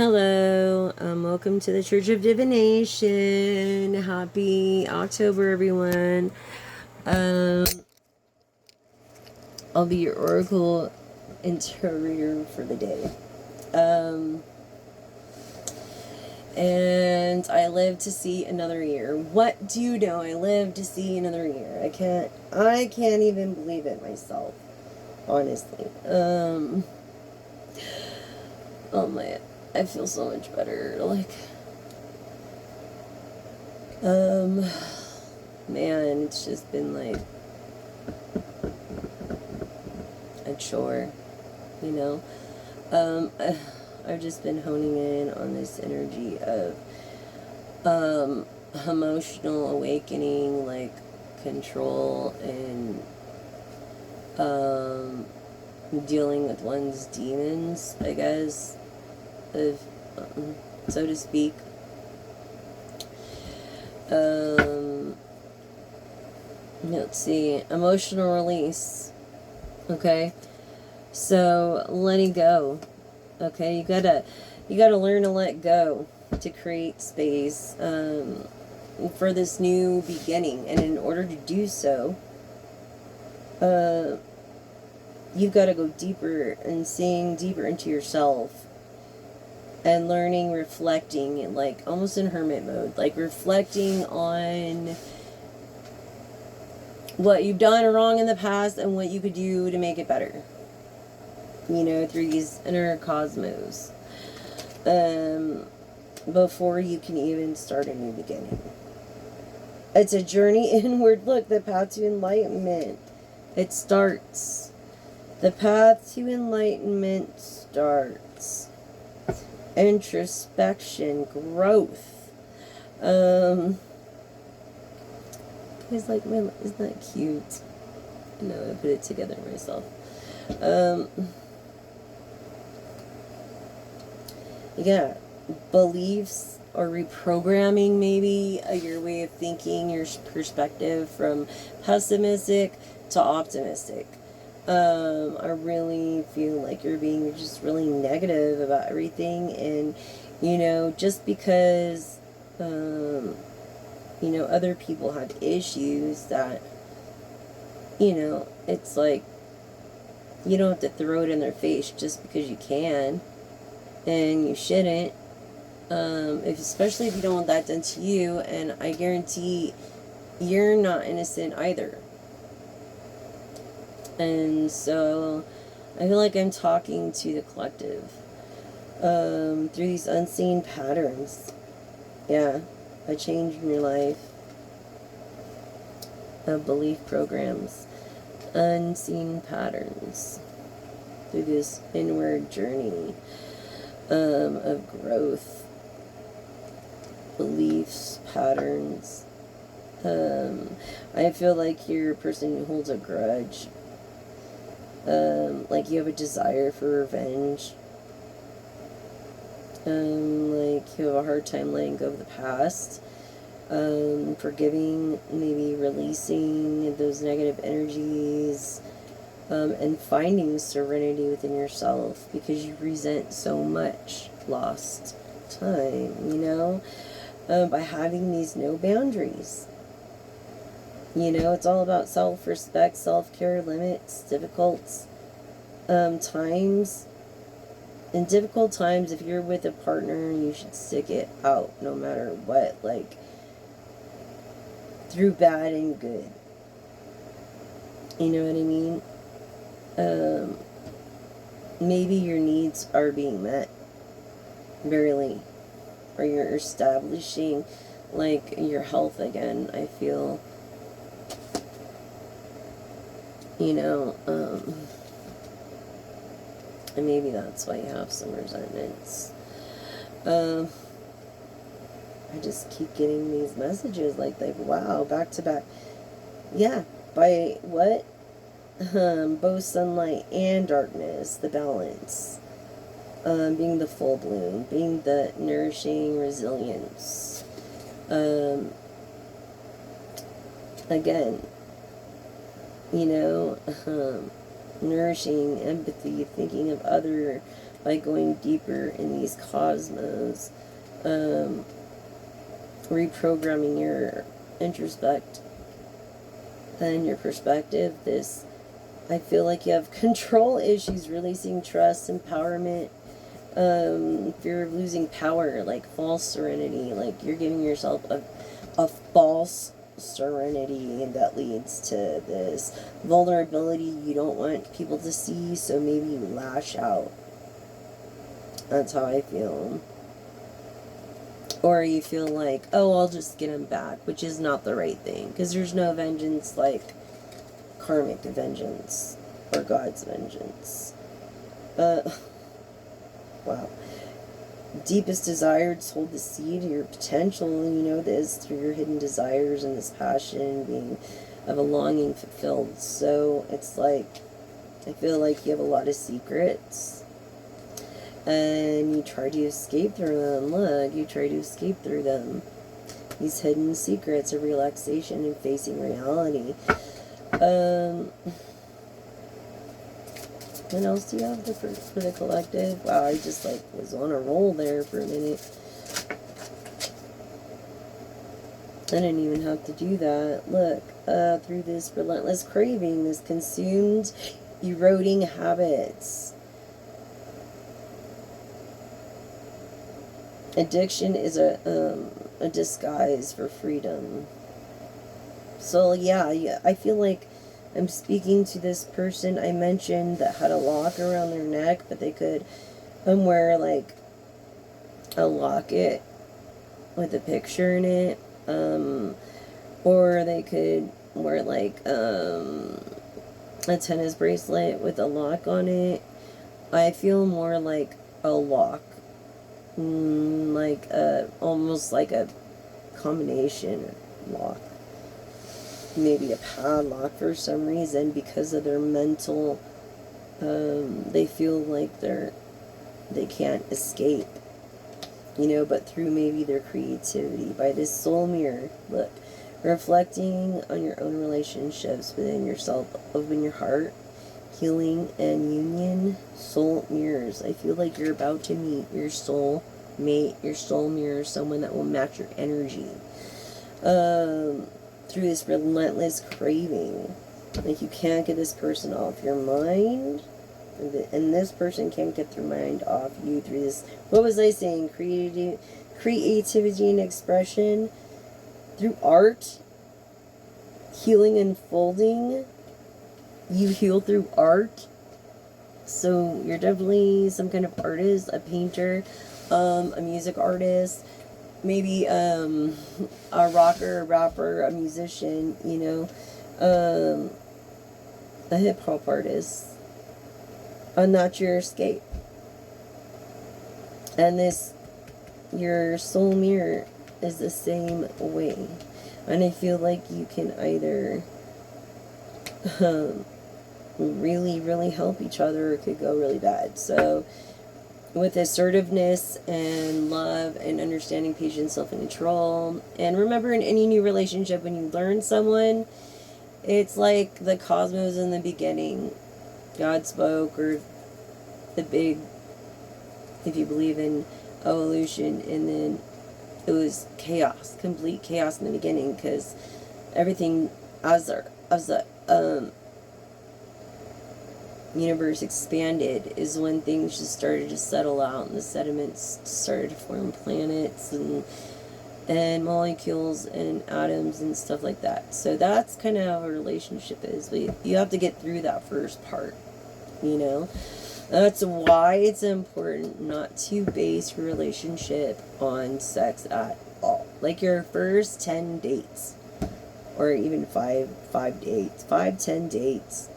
Hello, welcome to the Church of Divination. Happy October, everyone. I'll be your oracle interpreter for the day. And I live to see another year. What do you know? I live to see another year. I can't even believe it myself, honestly. Oh my, I feel so much better. Man, it's just been like a chore, you know. I've just been honing in on this energy of emotional awakening, like control and dealing with one's demons, I guess, if so to speak. Let's see, emotional release. Okay, so letting go. Okay, you gotta learn to let go to create space for this new beginning, and in order to do so, you've got to go deeper and seeing deeper into yourself and learning, reflecting, like almost in hermit mode, like reflecting on what you've done wrong in the past and what you could do to make it better, you know, through these inner cosmos, before you can even start a new beginning. It's a journey inward. Look, the path to enlightenment. It starts. The path to enlightenment starts. Introspection, growth. It's like, man, isn't that cute? No, I put it together myself. Yeah, beliefs or reprogramming, maybe your way of thinking, your perspective from pessimistic to optimistic. I really feel like you're being just really negative about everything, and you know, just because you know, other people have issues that, you know, it's like you don't have to throw it in their face just because you can, and you shouldn't. Especially if you don't want that done to you, and I guarantee you're not innocent either. And so I feel like I'm talking to the collective through these unseen patterns. Yeah, a change in your life of belief programs, unseen patterns through this inward journey of growth, beliefs, patterns. I feel like you're a person who holds a grudge. Like you have a desire for revenge. Like you have a hard time letting go of the past. Forgiving, maybe releasing those negative energies, and finding serenity within yourself because you resent so much lost time, you know, by having these no boundaries. You know, it's all about self-respect, self-care, limits, difficult times. In difficult times, if you're with a partner, you should stick it out no matter what, like, through bad and good. You know what I mean? Maybe your needs are being met, barely. Or you're establishing, like, your health again, I feel. You know, and maybe that's why you have some resentments. I just keep getting these messages like wow, back to back. Yeah, by what? Both sunlight and darkness, the balance. Being the full bloom, being the nourishing resilience. Again, you know, nourishing empathy, thinking of other by going deeper in these cosmos, reprogramming your introspect and your perspective. This, I feel like you have control issues, releasing trust, empowerment, fear of losing power, like false serenity, like you're giving yourself a false serenity, and that leads to this vulnerability you don't want people to see, so maybe you lash out. That's how I feel. Or you feel like, oh, I'll just get him back, which is not the right thing, because there's no vengeance like karmic vengeance or God's vengeance. Wow. Deepest desires hold the seed of your potential, and you know this through your hidden desires and this passion being of a longing fulfilled. So it's like, I feel like you have a lot of secrets, and you try to escape through them. Look, you try to escape through them. These hidden secrets of relaxation and facing reality. What else do you have for the collective? Wow, I just like was on a roll there for a minute. I didn't even have to do that. Look, through this relentless craving, this consumed, eroding habits. Addiction is a disguise for freedom. So yeah, I feel like I'm speaking to this person I mentioned that had a lock around their neck, but they could wear like a locket with a picture in it, or they could wear like a tennis bracelet with a lock on it. I feel more like a lock, like almost like a combination lock. Maybe a padlock for some reason, because of their mental, they feel like they can't escape, you know, but through maybe their creativity, by this soul mirror, look, reflecting on your own relationships within yourself, open your heart, healing and union, soul mirrors. I feel like you're about to meet your soul mate, your soul mirror, someone that will match your energy. Through this relentless craving. Like, you can't get this person off your mind, and this person can't get their mind off you through this, what was I saying, creativity and expression, through art, healing, unfolding. You heal through art, so you're definitely some kind of artist, a painter, a music artist, maybe a rocker, a rapper, a musician, you know, a hip-hop artist. And that's your escape. And this, your soul mirror is the same way. And I feel like you can either really, really help each other, or it could go really bad. So with assertiveness and love and understanding, patience, self-control. And remember, in any new relationship, when you learn someone, it's like the cosmos in the beginning. God spoke, or the big, if you believe in evolution, and then it was chaos, complete chaos in the beginning, because everything, as the universe expanded, is when things just started to settle out, and the sediments started to form planets and molecules and atoms and stuff like that. So that's kind of how a relationship is. But you have to get through that first part, you know. That's why it's important not to base your relationship on sex at all. Like your first 10 dates, or even 5 dates, 5-10 dates,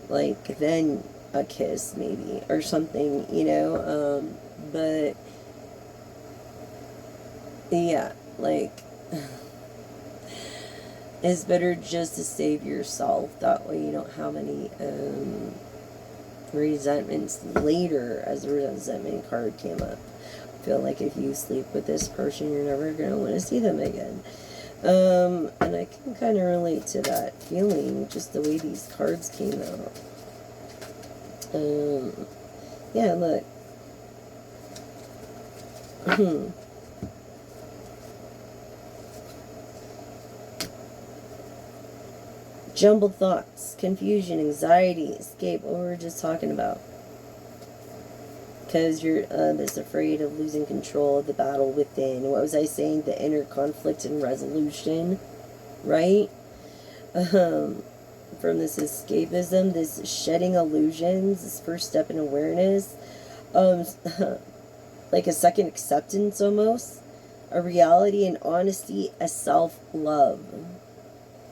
like then a kiss maybe, or something, you know. But yeah, like it's better just to save yourself. That way you don't have any resentments later, as the resentment card came up. I feel like if you sleep with this person, you're never going to want to see them again. And I can kind of relate to that feeling, just the way these cards came out. Yeah, look, Jumbled thoughts, confusion, anxiety, escape, what we were just talking about. Because you're this afraid of losing control of the battle within. What was I saying? The inner conflict and resolution, right? From this escapism, this shedding illusions, this first step in awareness, like a second acceptance almost, a reality and honesty, a self-love,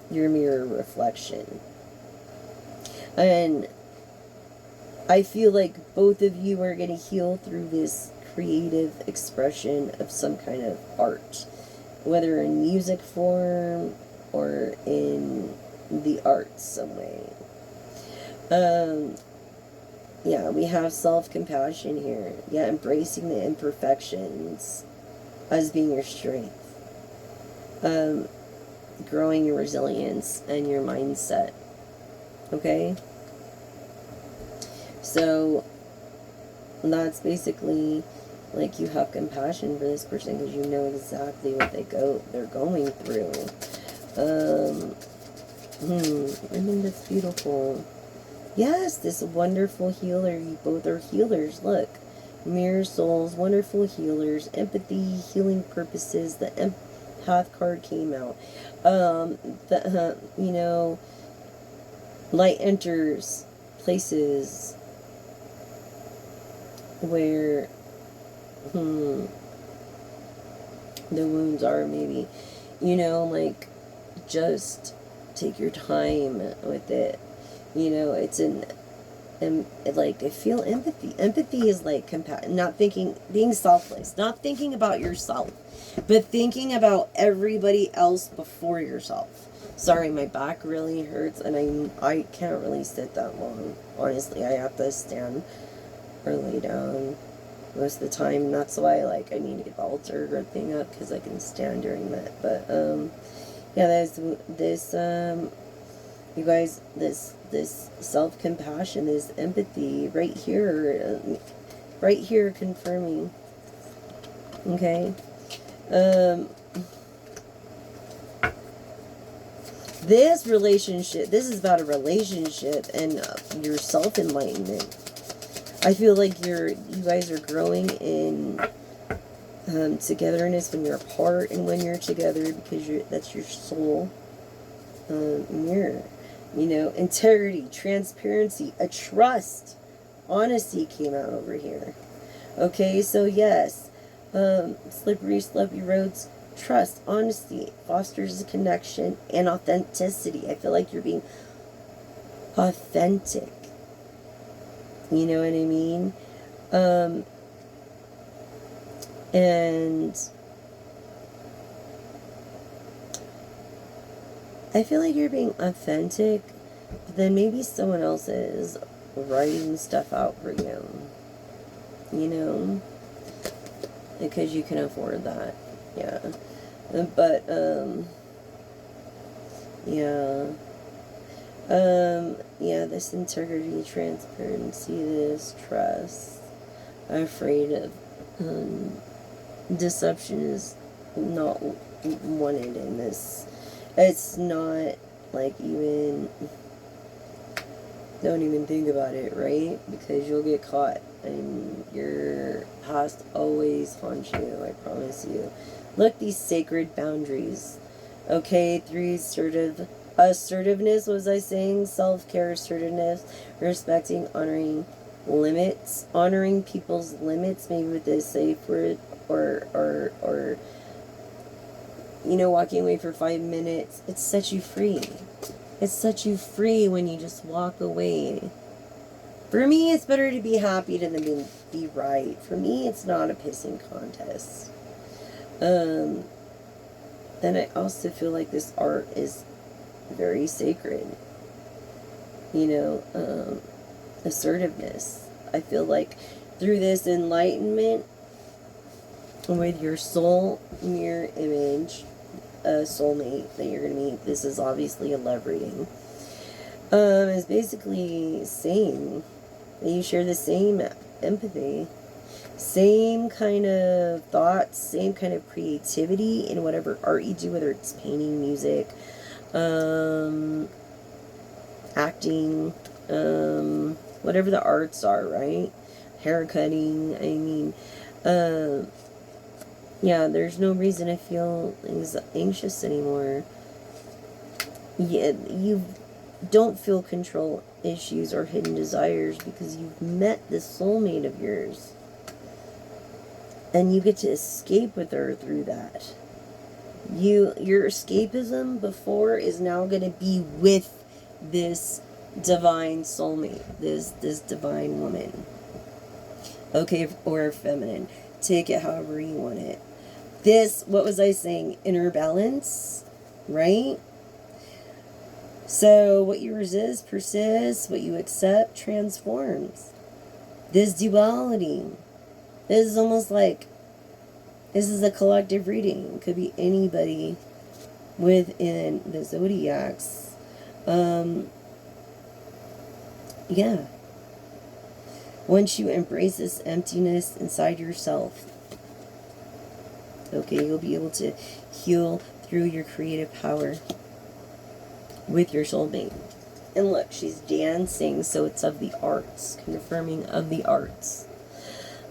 your mirror reflection. And I feel like both of you are going to heal through this creative expression of some kind of art, whether in music form or in the arts some way. Yeah, we have self-compassion here. Yeah, embracing the imperfections as being your strength. Growing your resilience and your mindset. Okay? So, that's basically like you have compassion for this person because you know exactly what they're going through. I mean, that's beautiful. Yes, this wonderful healer. You both are healers. Look. Mirror souls, wonderful healers, empathy, healing purposes. The empath card came out. You know, light enters places where the wounds are, maybe. You know, like, just take your time with it. You know, it's like, I feel empathy. Empathy is like not thinking, being selfless, not thinking about yourself, but thinking about everybody else before yourself. Sorry, my back really hurts, and I can't really sit that long. Honestly, I have to stand or lay down most of the time. That's why, like, I need to get the altar thing up because I can stand during that. But yeah, there's this you guys, this self-compassion, this empathy right here confirming. Okay. This relationship, this is about a relationship and your self-enlightenment. I feel like you guys are growing in togetherness when you're apart and when you're together, because that's your soul mirror. You know, integrity, transparency, a trust, honesty came out over here. Okay, so yes, slippery, sloppy roads, trust, honesty, fosters a connection, and authenticity. I feel like you're being authentic. You know what I mean? And I feel like you're being authentic, but then maybe someone else is writing stuff out for you. You know? Because you can afford that. Yeah. But, yeah. Yeah, this integrity, transparency, this trust. I'm afraid of, deception is not wanted in this. It's not, like, even, don't even think about it, right? Because you'll get caught, and your past always haunts you, I promise you. Look, these sacred boundaries. Okay, 3, assertiveness, was I saying? Self-care, assertiveness, respecting, honoring limits, honoring people's limits, maybe with a safe word, or you know, walking away for 5 minutes. It sets you free. It sets you free when you just walk away. For me, it's better to be happy than be right. For me, it's not a pissing contest. Then I also feel like this art is very sacred. You know, assertiveness. I feel like through this enlightenment with your soul mirror image, a soulmate that you're going to meet, this is obviously a love reading, is basically saying that you share the same empathy, Same kind of thoughts, same kind of creativity in whatever art you do, whether it's painting, music, acting, whatever the arts are, right? Haircutting, I mean, yeah, there's no reason to feel anxious anymore. Yeah, you don't feel control issues or hidden desires because you've met this soulmate of yours. And you get to escape with her through that. Your escapism before is now going to be with this divine soulmate, this divine woman. Okay, or feminine. Take it however you want it. This, what was I saying? Inner balance, right? So what you resist persists, what you accept transforms. This duality. This is almost like, this is a collective reading. It could be anybody within the zodiacs. Yeah. Once you embrace this emptiness inside yourself, okay, you'll be able to heal through your creative power with your soulmate. And look, she's dancing, so it's of the arts, confirming of the arts.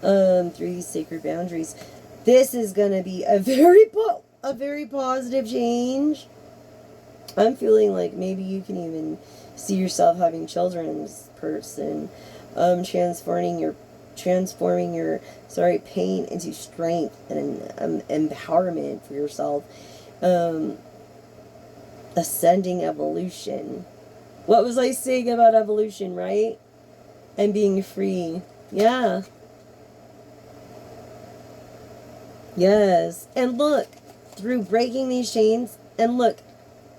Through these sacred boundaries. This is going to be a very positive change. I'm feeling like maybe you can even see yourself having children in this person. Transforming your pain into strength and empowerment for yourself. Ascending evolution. What was I saying about evolution, right? And being free. Yeah. Yes. And look, through breaking these chains, and look,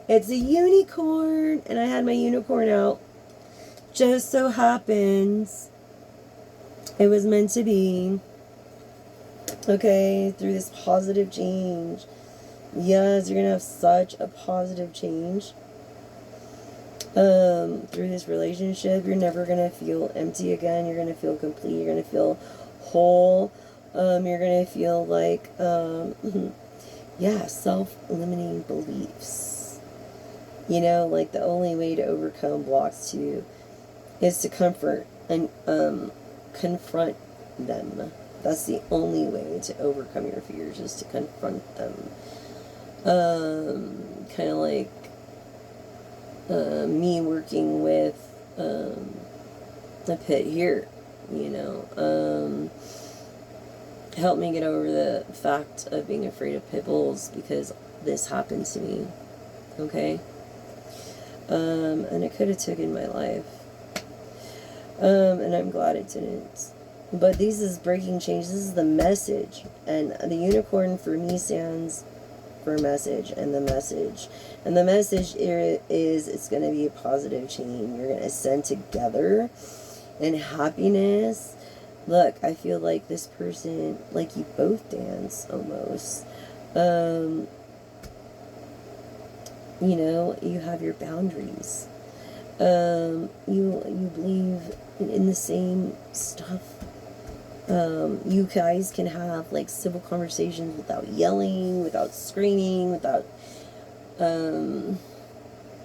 it's a unicorn, and I had my unicorn out. Just so happens it was meant to be. Okay, through this positive change. Yes, you're going to have such a positive change. Through this relationship, you're never going to feel empty again. You're going to feel complete. You're going to feel whole. You're going to feel like, yeah, self-limiting beliefs. You know, like the only way to overcome blocks is to comfort and confront them. That's the only way to overcome your fears, is to confront them. Kind of like me working with the pit here, you know. Helped me get over the fact of being afraid of pit bulls, because this happened to me. Okay? And it could have taken my life. And I'm glad it didn't. But this is breaking change. This is the message. And the unicorn for me stands for message. And the message is it's going to be a positive change. You're going to ascend together in happiness. Look, I feel like this person, like you both dance almost. You know, you have your boundaries. You believe in the same stuff. You guys can have like civil conversations without yelling, without screaming, without, you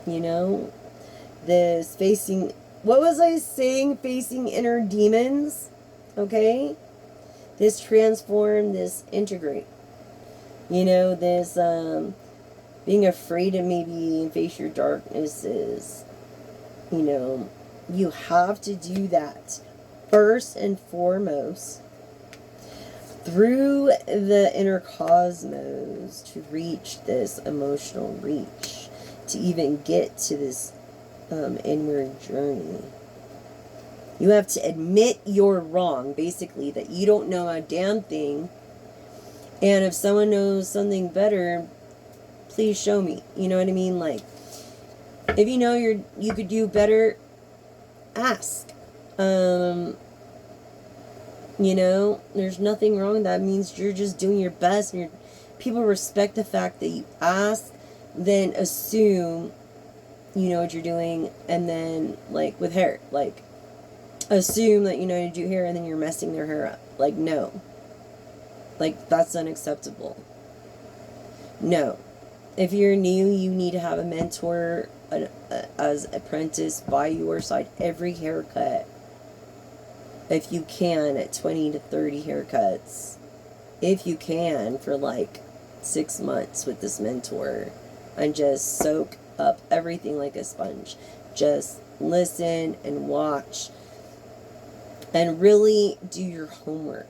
know, this facing, what was I saying? Facing inner demons. Okay? This transform, this integrate. You know, this, being afraid to maybe face your darknesses. You know, you have to do that first and foremost through the inner cosmos to reach this emotional reach, to even get to this inward journey. You have to admit you're wrong, basically, that you don't know a damn thing, and if someone knows something better, please show me. You know what I mean? Like, if you know you could do better, ask. You know, there's nothing wrong. That means you're just doing your best, and people respect the fact that you ask, then assume you know what you're doing, and then, like, with hair, like, assume that you know how to do hair and then you're messing their hair up. Like, no. Like, that's unacceptable. No. If you're new, you need to have a mentor as apprentice by your side every haircut. If you can, at 20 to 30 haircuts. If you can, for like 6 months with this mentor. And just soak up everything like a sponge. Just listen and watch. And really do your homework.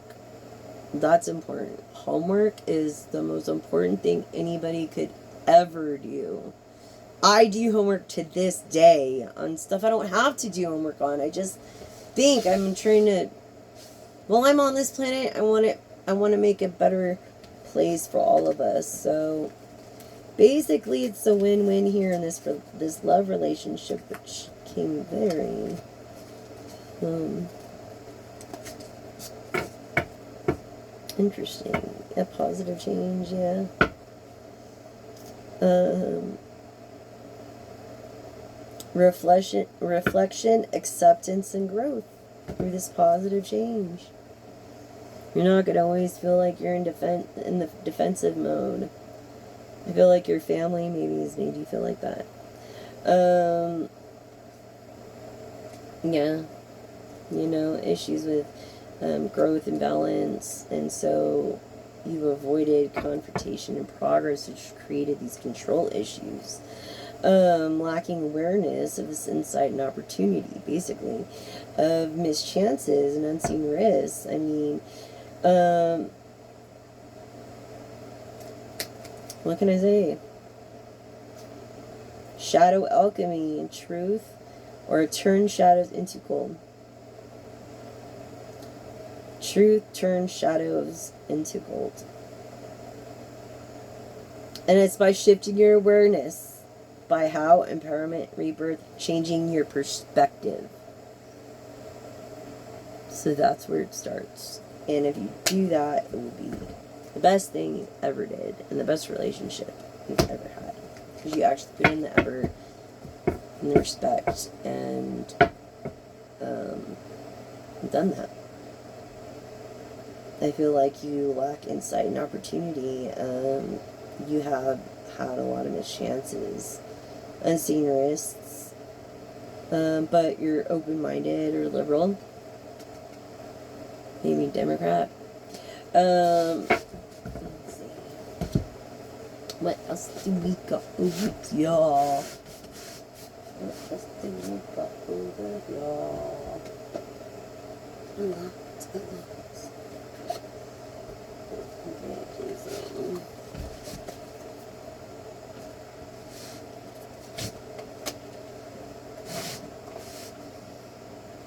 That's important. Homework is the most important thing anybody could ever do. I do homework to this day on stuff I don't have to do homework on. I just think I'm trying to, while I'm on this planet, I want to make a better place for all of us. So basically it's a win-win here in this love relationship, which came very interesting. A positive change, yeah. Reflection, acceptance, and growth through this positive change. You're not gonna always feel like you're in the defensive mode. I feel like your family maybe has made you feel like that. Yeah, you know, issues with growth and balance, and so you've avoided confrontation and progress, which created these control issues. Lacking awareness of this insight and opportunity, basically, of missed chances and unseen risks. I mean, what can I say? Shadow alchemy and truth, or turn shadows into gold. Truth turns shadows into gold. And it's by shifting your awareness, by how empowerment, rebirth, changing your perspective. So that's where it starts. And if you do that, it will be the best thing you ever did and the best relationship you've ever had. Because you actually put in the effort and the respect and done that. I feel like you lack insight and opportunity. You have had a lot of missed chances, unseen risks, but you're open-minded or liberal, maybe Democrat. Let's see. What else do we got over y'all? What else do we got over y'all?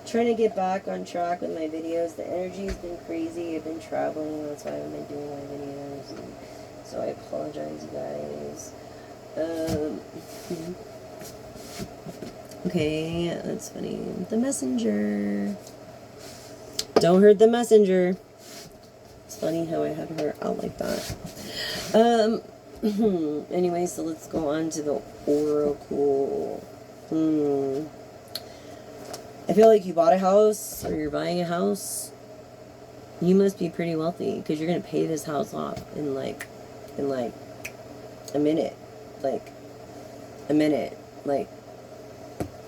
Trying to get back on track with my videos. The energy's been crazy. I've been traveling. That's why I haven't been doing my videos. And so I apologize, you guys. Okay, that's funny. The messenger. Don't hurt the messenger. It's funny how I had her out like that. Anyway, so let's go on to the oracle. I feel like you bought a house, or you're buying a house. You must be pretty wealthy, because you're gonna pay this house off in like a minute. Like a minute. Like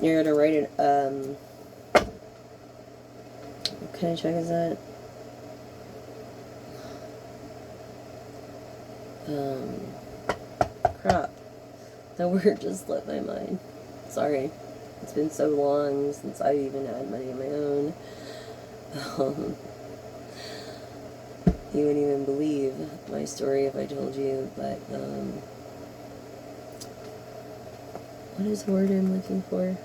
you're gonna write it. What kind of check is that? Crap. That word just slipped my mind. Sorry. It's been so long since I've even had money of my own. You wouldn't even believe my story if I told you, but, what is the word I'm looking for?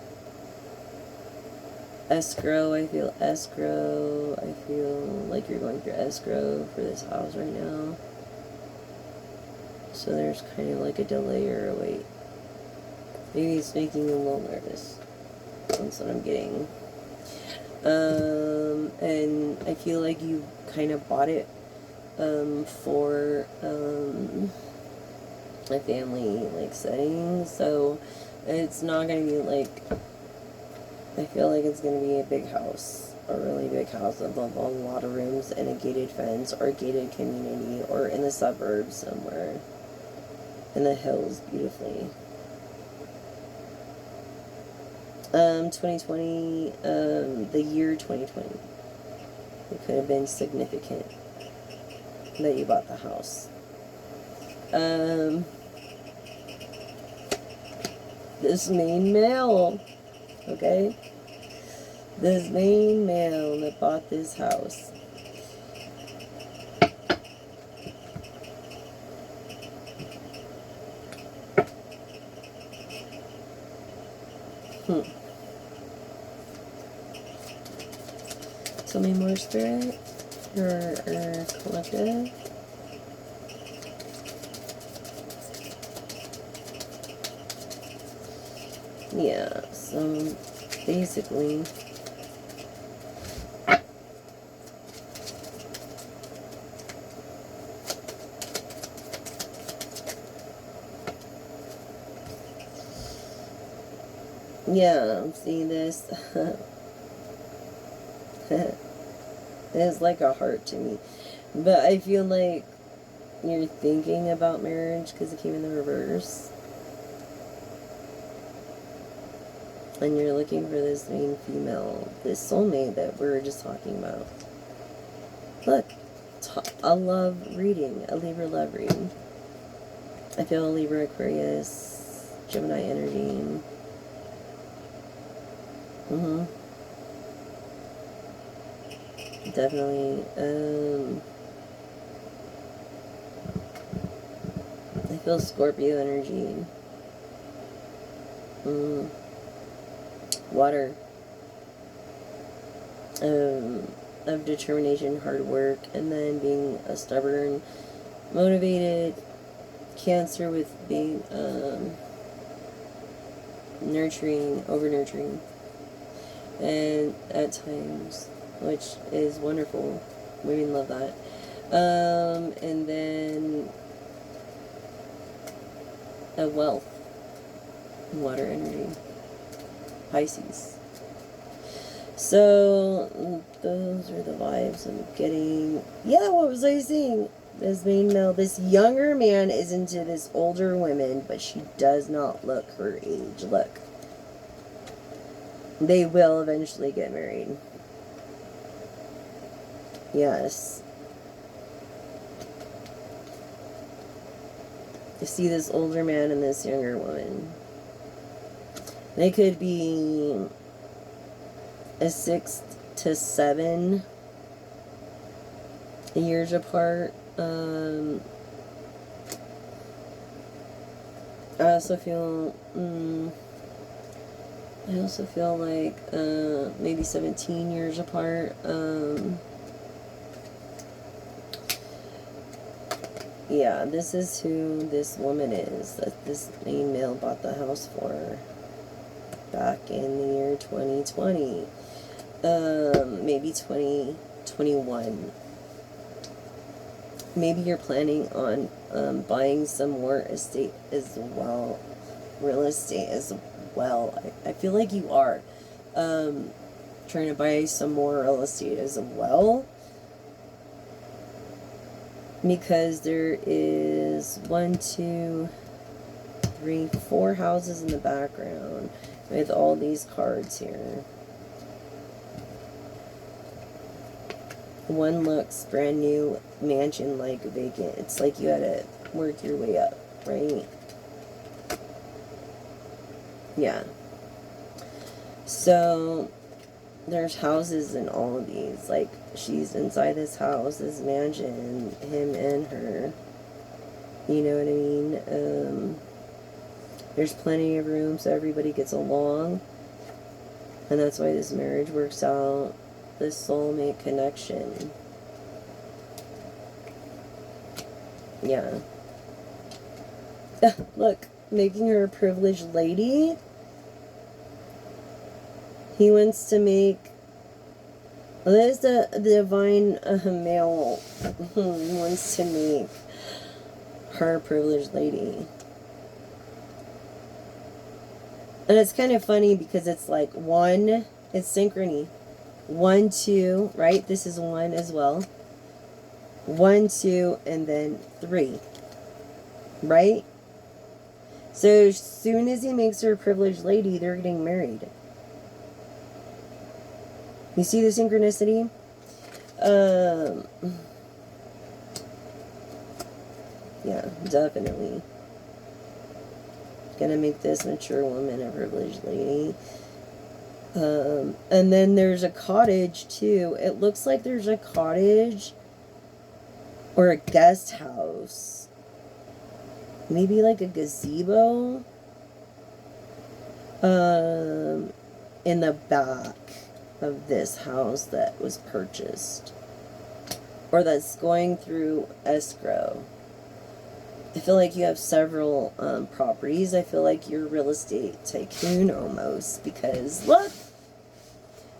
Escrow. I feel escrow. I feel like you're going through escrow for this house right now. So there's kind of like a delay or a wait. Maybe it's making you a little nervous. That's what I'm getting. And I feel like you kind of bought it for a family like setting. So it's not going to be like I feel like it's going to be a big house, a really big house with a lot of rooms and a gated fence or a gated community or in the suburbs somewhere. In the hills, beautifully. 2020, the year 2020. It could have been significant that you bought the house. This main male, okay? This main male that bought this house. Tell me more, Spirit. Your collective. Yeah, so basically, yeah, see this? It's like a heart to me. But I feel like you're thinking about marriage because it came in the reverse. And you're looking for this main female, this soulmate that we were just talking about. Look, a love reading, a Libra love reading. I feel a Libra, Aquarius, Gemini energy. Definitely. I feel Scorpio energy. Water. Of determination, hard work, and then being a stubborn, motivated Cancer with being nurturing, over nurturing, and at times, which is wonderful. Women love that. And then a wealth, water energy, Pisces. So those are the vibes I'm getting. Yeah, what was I saying? This main male, this younger man is into this older woman, but she does not look her age. Look. They will eventually get married. Yes. You see this older man and this younger woman. They could be a 6 to 7 years apart. I also feel like maybe 17 years apart. Yeah, this is who this woman is that this main male bought the house for back in the year 2020. Maybe 2021. Maybe you're planning on buying some more estate as well, real estate as well. I feel like you are trying to buy some more real estate as well, because there is 1, 2, 3, 4 houses in the background with all these cards here. One looks brand new, mansion like vacant. It's like you had to work your way up, right? Yeah. So there's houses in all of these. Like, she's inside this house, this mansion, him and her. You know what I mean? There's plenty of room so everybody gets along. And that's why this marriage works out. This soulmate connection. Yeah. Look, making her a privileged lady. He wants to make... There's the divine male who wants to make her a privileged lady. And it's kind of funny because it's like one, it's synchrony. 1, 2, right? This is 1 as well. 1, 2, and then 3. Right? So as soon as he makes her a privileged lady, they're getting married. You see the synchronicity? Yeah, definitely. Gonna make this mature woman a privileged lady. And then there's a cottage too. It looks like there's a cottage or a guest house. Maybe like a gazebo. In the back of this house that was purchased. Or that's going through escrow. I feel like you have several properties. I feel like you're a real estate tycoon almost. Because look!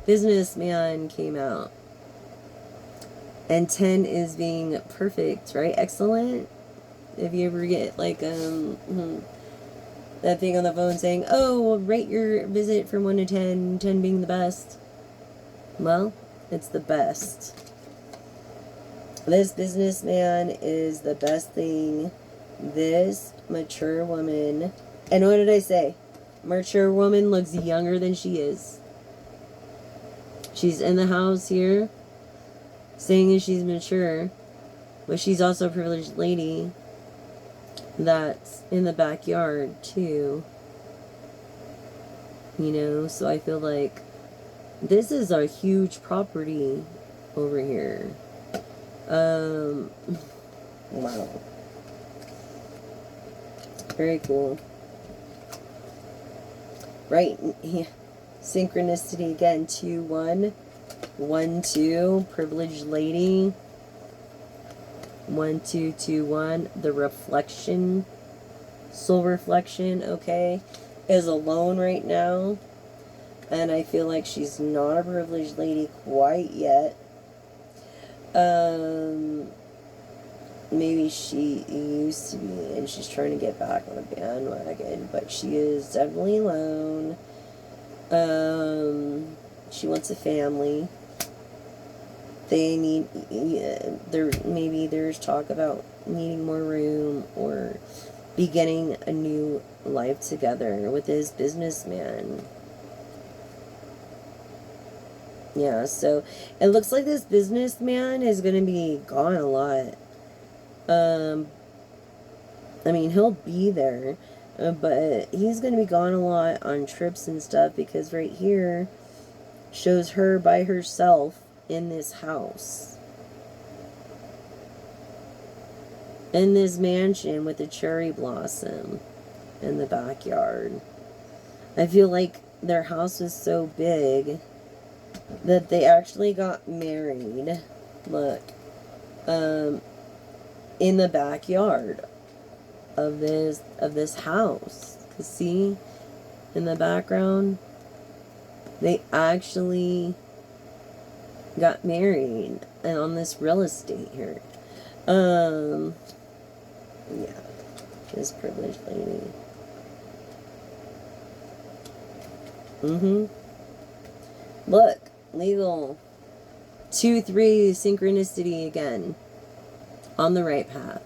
Businessman came out. And 10 is being perfect, right? Excellent. If you ever get like that thing on the phone saying, oh, rate your visit from 1 to 10, 10 being the best. Well, it's the best. This businessman is the best thing. This mature woman, and what did I say? Mature woman looks younger than she is. She's in the house here, saying that she's mature, but she's also a privileged lady that's in the backyard too. You know, so I feel like this is a huge property over here. Wow. Very cool. Right. Yeah. Synchronicity again. 2, 1. 1, 2. Privileged lady. 1, 2, 2, 1. The reflection. Soul reflection. Okay. Is alone right now. And I feel like she's not a privileged lady quite yet. Maybe she used to be, and she's trying to get back on a bandwagon, but she is definitely alone. She wants a family. They need, maybe there's talk about needing more room or beginning a new life together with his businessman. Yeah, so it looks like this businessman is going to be gone a lot. I mean, he'll be there, but he's going to be gone a lot on trips and stuff because right here shows her by herself in this house. In this mansion with a cherry blossom in the backyard. I feel like their house is so big that they actually got married. Look, in the backyard of this house. 'Cause see, in the background, they actually got married and on this real estate here. Yeah, this privileged lady. Look, legal. 2, 3 synchronicity again. On the right path.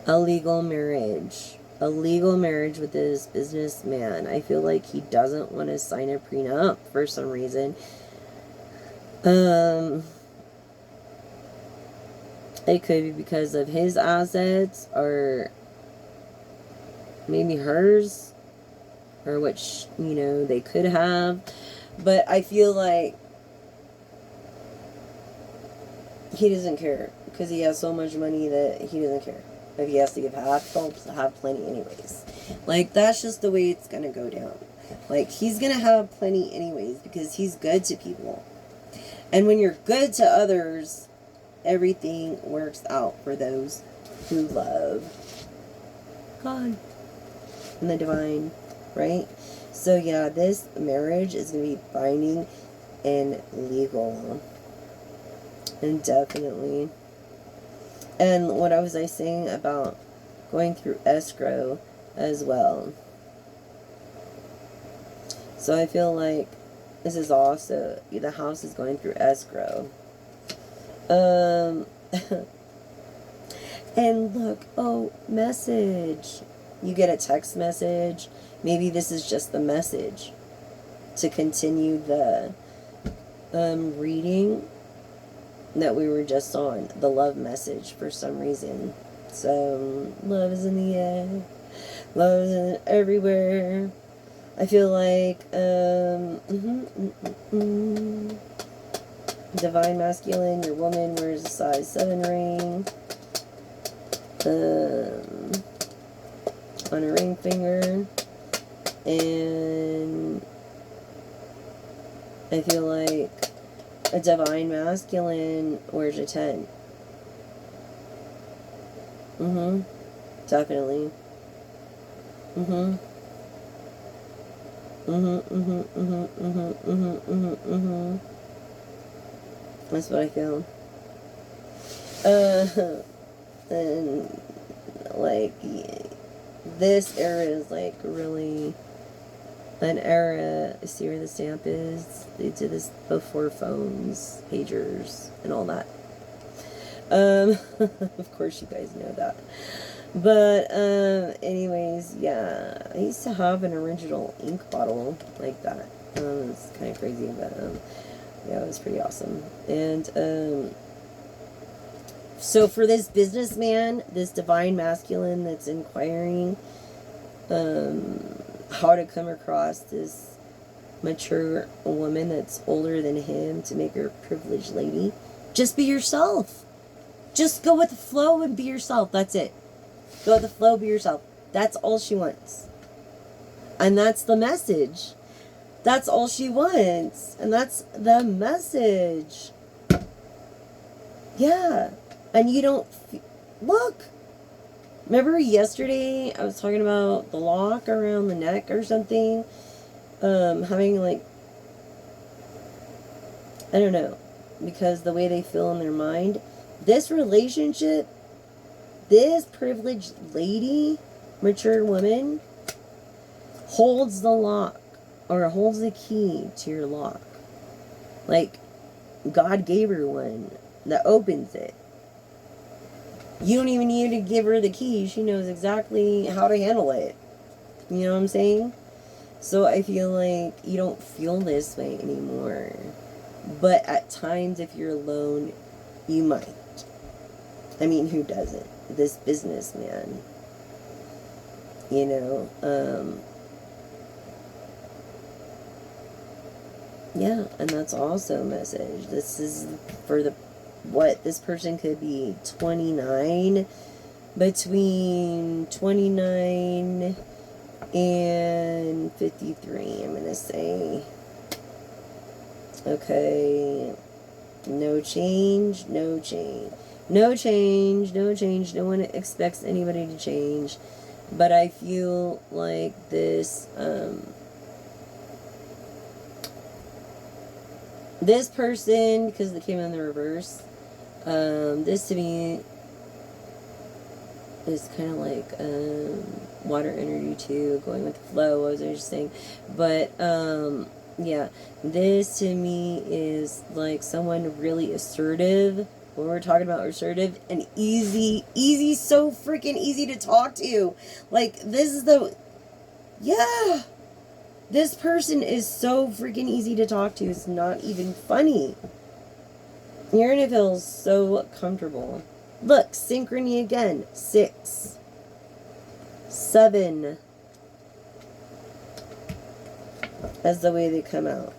A legal marriage. A legal marriage with this businessman. I feel like he doesn't want to sign a prenup for some reason. It could be because of his assets or maybe hers or which, you know, they could have. But I feel like he doesn't care because he has so much money that he doesn't care. If he has to give half, he'll have plenty anyways. Like, that's just the way it's going to go down. Like, he's going to have plenty anyways because he's good to people. And when you're good to others, everything works out for those who love God and the divine, right? So, yeah, this marriage is going to be binding and legal. And definitely. And what was I saying about going through escrow as well? So I feel like this is also, the house is going through escrow. And look, oh, message. You get a text message. Maybe this is just the message to continue the reading that we were just on. The love message for some reason. So, love is in the air. Love is everywhere. I feel like, divine masculine, your woman wears a size 7 ring. On a ring finger. And I feel like a divine masculine wears a 10. Definitely. That's what I feel. And like, this era is like really an era. See where the stamp is? They did this before phones, pagers, and all that. Of course you guys know that. But, anyways, yeah. I used to have an original ink bottle like that. It's kind of crazy, but, yeah, it was pretty awesome. And, so for this businessman, this divine masculine that's inquiring, how to come across this mature woman that's older than him to make her a privileged lady, just be yourself. Just go with the flow and be yourself. That's it. Go with the flow, be yourself. That's all she wants. And that's the message. That's all she wants. And that's the message. Yeah. And you don't... Look. Remember yesterday I was talking about the lock around the neck or something? Having like... I don't know. Because the way they feel in their mind... This relationship, this privileged lady, mature woman, holds the lock, or holds the key to your lock. Like, God gave her one that opens it. You don't even need to give her the key. She knows exactly how to handle it. You know what I'm saying? So I feel like you don't feel this way anymore. But at times, if you're alone, you might. I mean, who doesn't? This businessman. You know, yeah, and that's also a message. This is for the, what, this person could be 29, between 29 and 53, I'm gonna say. Okay, no change, no change. No change, no change. No one expects anybody to change. But I feel like this, this person, because they came in the reverse, this to me is kind of like, water energy too, going with the flow, as I was just saying. But, yeah, this to me is like someone really assertive. When we're talking about assertive and easy, so freaking easy to talk to. Like, this is the, yeah. This person is so freaking easy to talk to. It's not even funny. You're going to feel so comfortable. Look, synchrony again. 6. 7. That's the way they come out.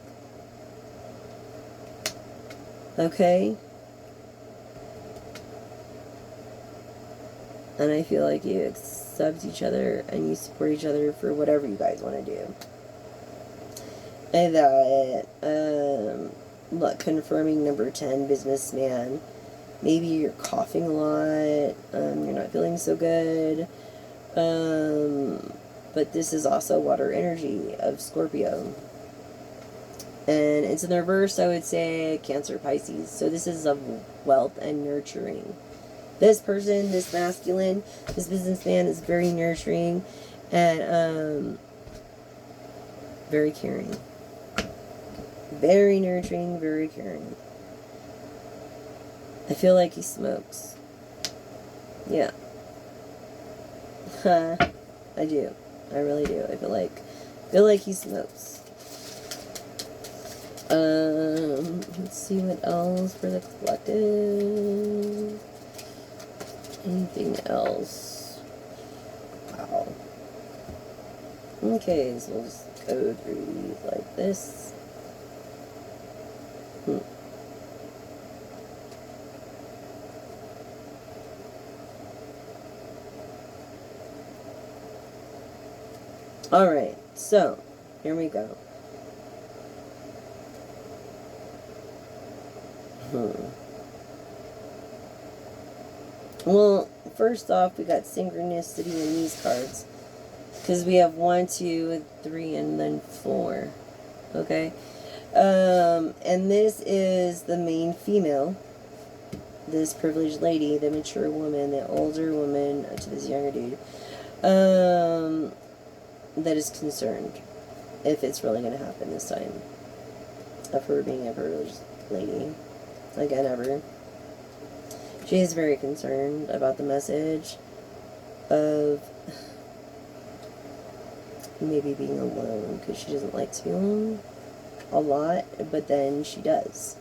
Okay? And I feel like you accept each other and you support each other for whatever you guys want to do. And that, look, confirming number 10, businessman. Maybe you're coughing a lot. You're not feeling so good. But this is also water energy of Scorpio. And it's in the reverse, I would say Cancer, Pisces. So this is of wealth and nurturing. This person, this masculine, this businessman is very nurturing. And Very caring. Very nurturing, very caring. I feel like he smokes. Yeah. I do. I really do. I feel like he smokes. Let's see what else for the collective. Anything else? Wow. Okay, so we'll just go through these like this. Alright, so, here we go. Well, first off, we got synchronicity in these cards. Because we have 1, 2, 3, and then 4. Okay? And this is the main female. This privileged lady, the mature woman, the older woman to this younger dude. That is concerned if it's really going to happen this time. Of her being a privileged lady. Again, ever. She is very concerned about the message of maybe being alone, because she doesn't like to be alone a lot, but then she does.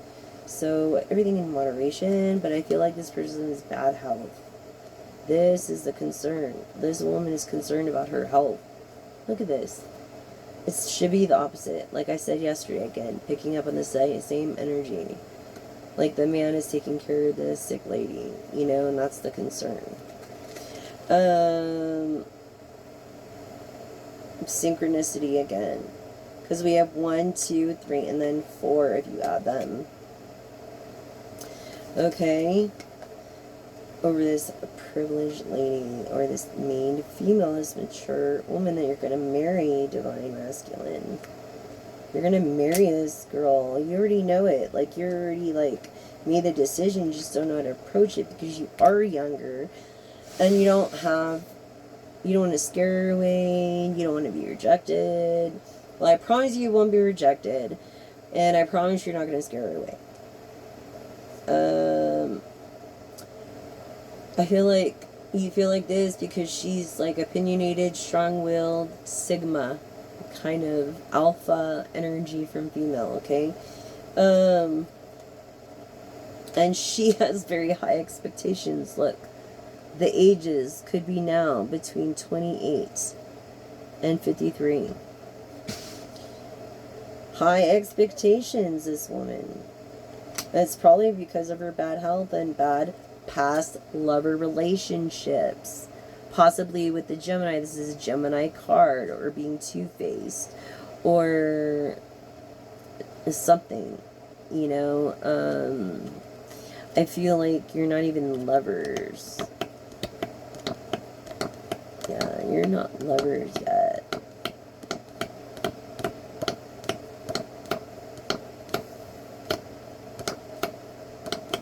So everything in moderation, but I feel like this person is bad health. This is the concern. This woman is concerned about her health. Look at this. It should be the opposite. Like I said yesterday, again, picking up on the same energy. Like the man is taking care of the sick lady, you know, and that's the concern. Synchronicity again. Because we have 1, 2, 3, and then 4 if you add them. Okay. Over this privileged lady, or this main female, this mature woman that you're going to marry, divine masculine. You're going to marry this girl. You already know it. Like, you're already, like, made the decision. You just don't know how to approach it because you are younger. And you don't want to scare her away. You don't want to be rejected. Well, I promise you won't be rejected. And I promise you're not going to scare her away. I feel like you feel like this because she's, like, opinionated, strong-willed, Sigma. Kind of alpha energy from female, okay? And she has very high expectations. Look, the ages could be now between 28 and 53. High expectations, this woman. That's probably because of her bad health and bad past lover relationships. Possibly with the Gemini, this is a Gemini card, or being two-faced, or something, you know. I feel like you're not even lovers. Yeah, you're not lovers yet.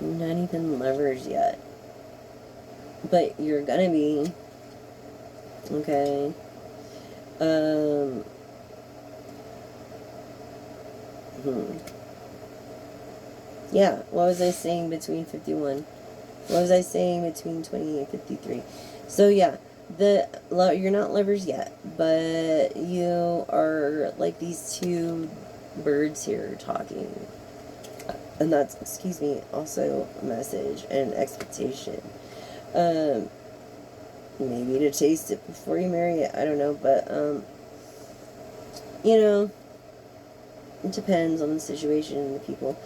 You're not even lovers yet. But you're gonna be. Okay. Yeah, what was I saying between 51? What was I saying between 28 and 53? So yeah, you're not lovers yet, but you are like these two birds here talking. And that's, excuse me, also a message and expectation. Maybe to taste it before you marry it, I don't know, but, you know, it depends on the situation and the people.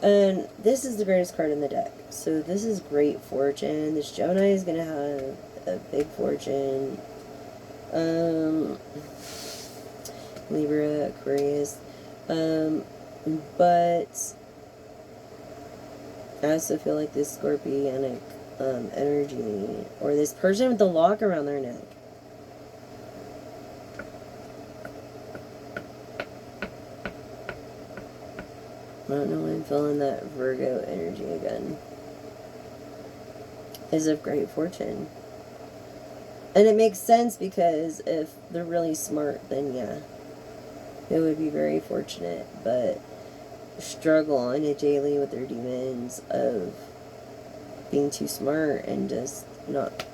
And this is the greatest card in the deck. So this is great fortune. This Gemini is going to have a big fortune. Libra, Aquarius. But I also feel like this Scorpionic energy, or this person with the lock around their neck. I don't know why I'm feeling that Virgo energy again. Is of great fortune. And it makes sense because if they're really smart, then yeah. who would be very fortunate, but struggle on a daily with their demons of being too smart and just not,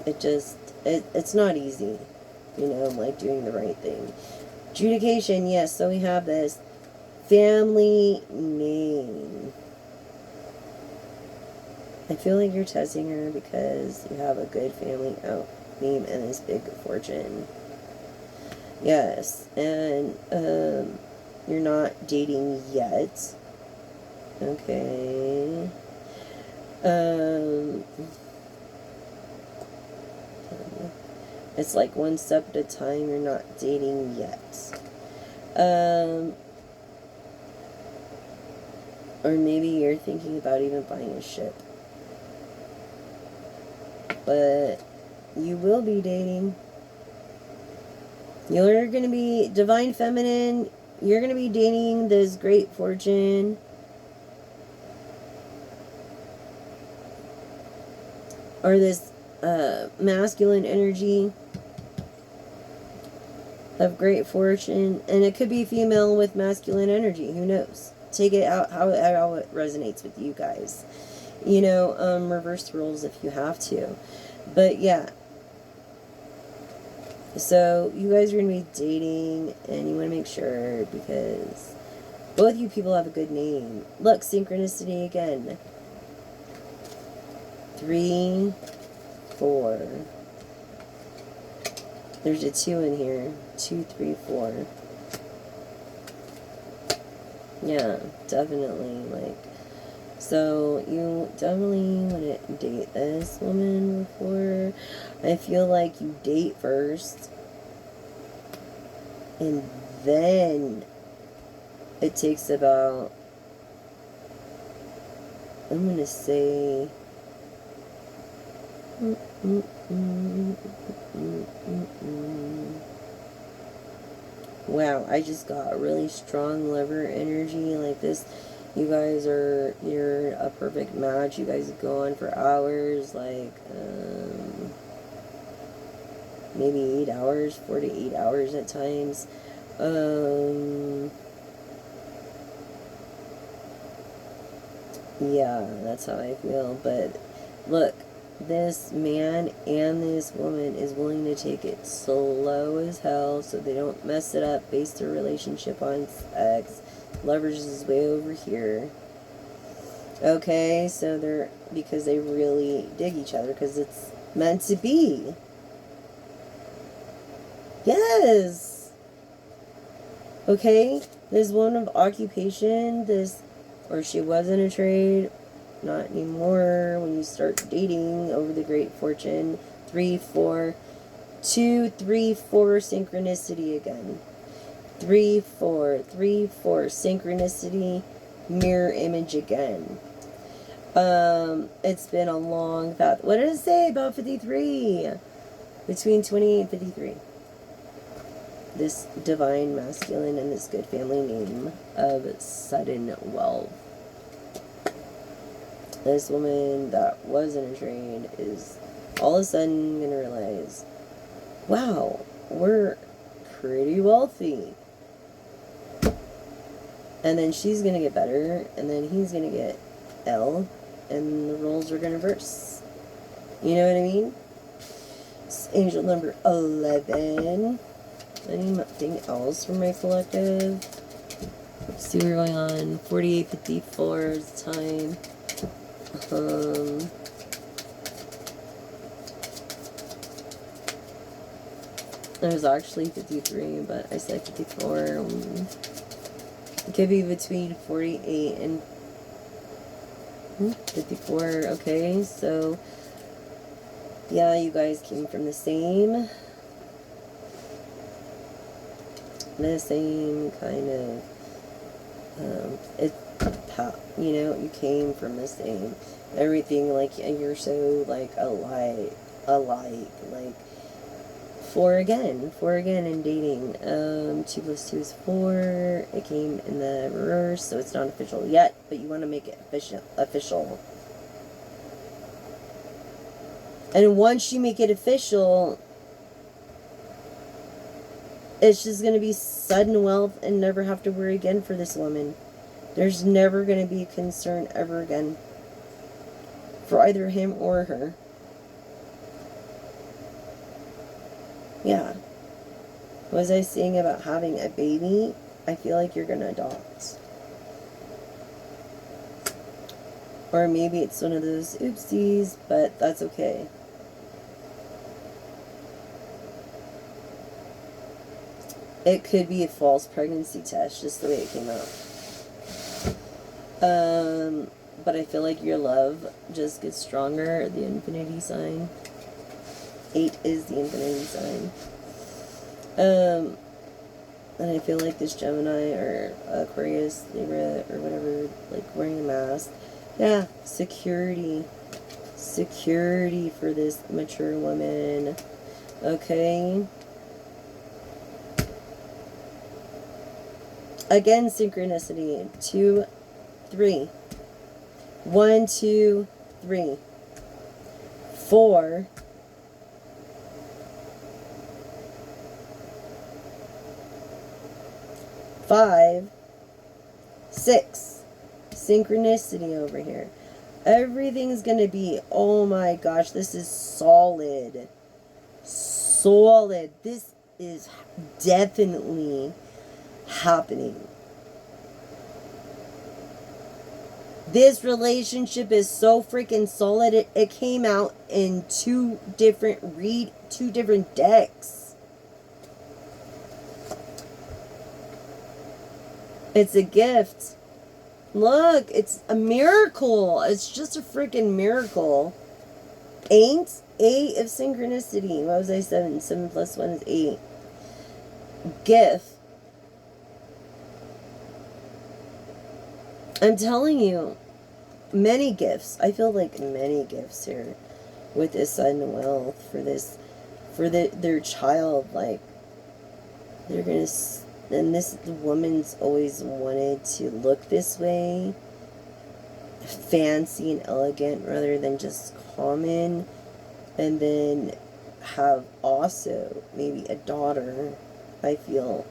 it's not easy, you know, like doing the right thing. Adjudication, yes, so we have this family name. I feel like you're testing her because you have a good family name and this big fortune. Yes, and you're not dating yet. Okay. It's like one step at a time. You're not dating yet. Or maybe you're thinking about even buying a ship. But you will be dating. You're going to be divine feminine. You're going to be dating this great fortune. Or this masculine energy of great fortune. And it could be female with masculine energy. Who knows? Take it out how it resonates with you guys. You know, reverse roles if you have to. But yeah. So you guys are going to be dating, and you want to make sure, because both you people have a good name. Look, synchronicity again. 3, 4. There's a 2 in here. 2, 3, 4. Yeah, definitely. Like, so you definitely want to date this woman before. I feel like you date first, and then it takes about, I'm going to say, wow, I just got really strong lover energy like this. You guys you're a perfect match. You guys go on for hours, like, maybe 8 hours, 4 to 8 hours at times. Yeah, that's how I feel. But look, this man and this woman is willing to take it slow as hell so they don't mess it up, base their relationship on sex. Lovers is way over here. Okay, so because they really dig each other, because it's meant to be. Yes. Okay, there's one of occupation, or she was in a trade, not anymore when you start dating over the great fortune. 3, 4, 2, 3, 4, synchronicity again. 3, 4, 3, 4, synchronicity, mirror image again. It's been a long path. What did it say about 53? Between 28 and 53. This divine masculine and this good family name of sudden wealth. This woman that was in a trade is all of a sudden going to realize, wow, we're pretty wealthy. And then she's going to get better, and then he's going to get L, and the roles are going to reverse. You know what I mean? It's angel number 11. Anything else from my collective? Let's see, we're going on 4854 is the time. It was actually 53, but I said 54. It could be between 48 and 54. Okay, so yeah, you guys came from the same kind of you know, you came from the same everything, like you're so like alike, like 4 again in dating. 2 plus 2 is 4. It came in the reverse, so it's not official yet, but you want to make it official. And once you make it official, It's just going to be sudden wealth and never have to worry again for this woman. There's never going to be a concern ever again for either him or her. Yeah. What was I saying about having a baby? I feel like you're going to adopt. Or maybe it's one of those oopsies, but that's okay. It could be a false pregnancy test, just the way it came out. But I feel like your love just gets stronger. The infinity sign. 8 is the infinity sign. And I feel like this Gemini or Aquarius, Libra, or whatever, like wearing a mask. Yeah, security. Security for this mature woman. Okay. Again, synchronicity. 2, 3. 1, 2, 3. 4. 5, 6. Synchronicity over here. Everything's going to be, oh my gosh, this is solid. Solid. This is definitely happening. This relationship is so freaking solid. It came out in two different decks. It's a gift. Look, it's a miracle. It's just a freaking miracle. 8 of synchronicity. What was I? 7. 7 plus 1 is 8. Gift. I'm telling you, many gifts. I feel like many gifts here with this sudden wealth for this, for their child. Like, they're gonna, and this, the woman's always wanted to look this way, fancy and elegant rather than just common, and then have also maybe a daughter. I feel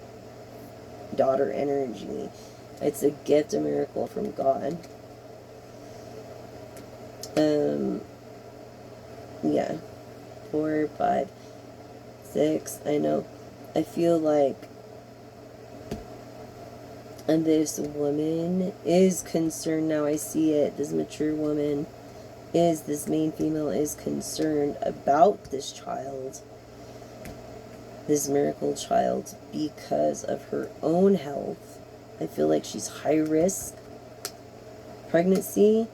daughter energy. It's a gift, a miracle from God. Yeah. 4, 5, 6. I know. I feel like and this woman is concerned. Now I see it. This mature woman is, this main female is concerned about this child. This miracle child, because of her own health. I feel like she's high risk pregnancy,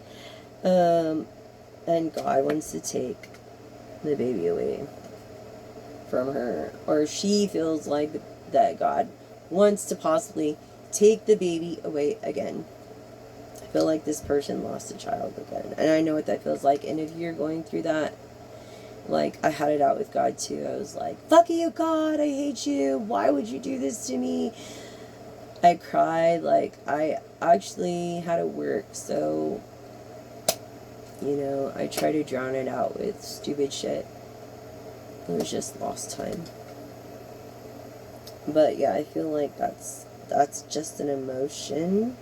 and God wants to take the baby away from her, or she feels like that God wants to possibly take the baby away again. I feel like this person lost a child again, and I know what that feels like. And if you're going through that, like, I had it out with God too. I was like, fuck you, God, I hate you, why would you do this to me? I cried. Like, I actually had to work, so, you know, I try to drown it out with stupid shit. It was just lost time. But yeah, I feel like that's just an emotion.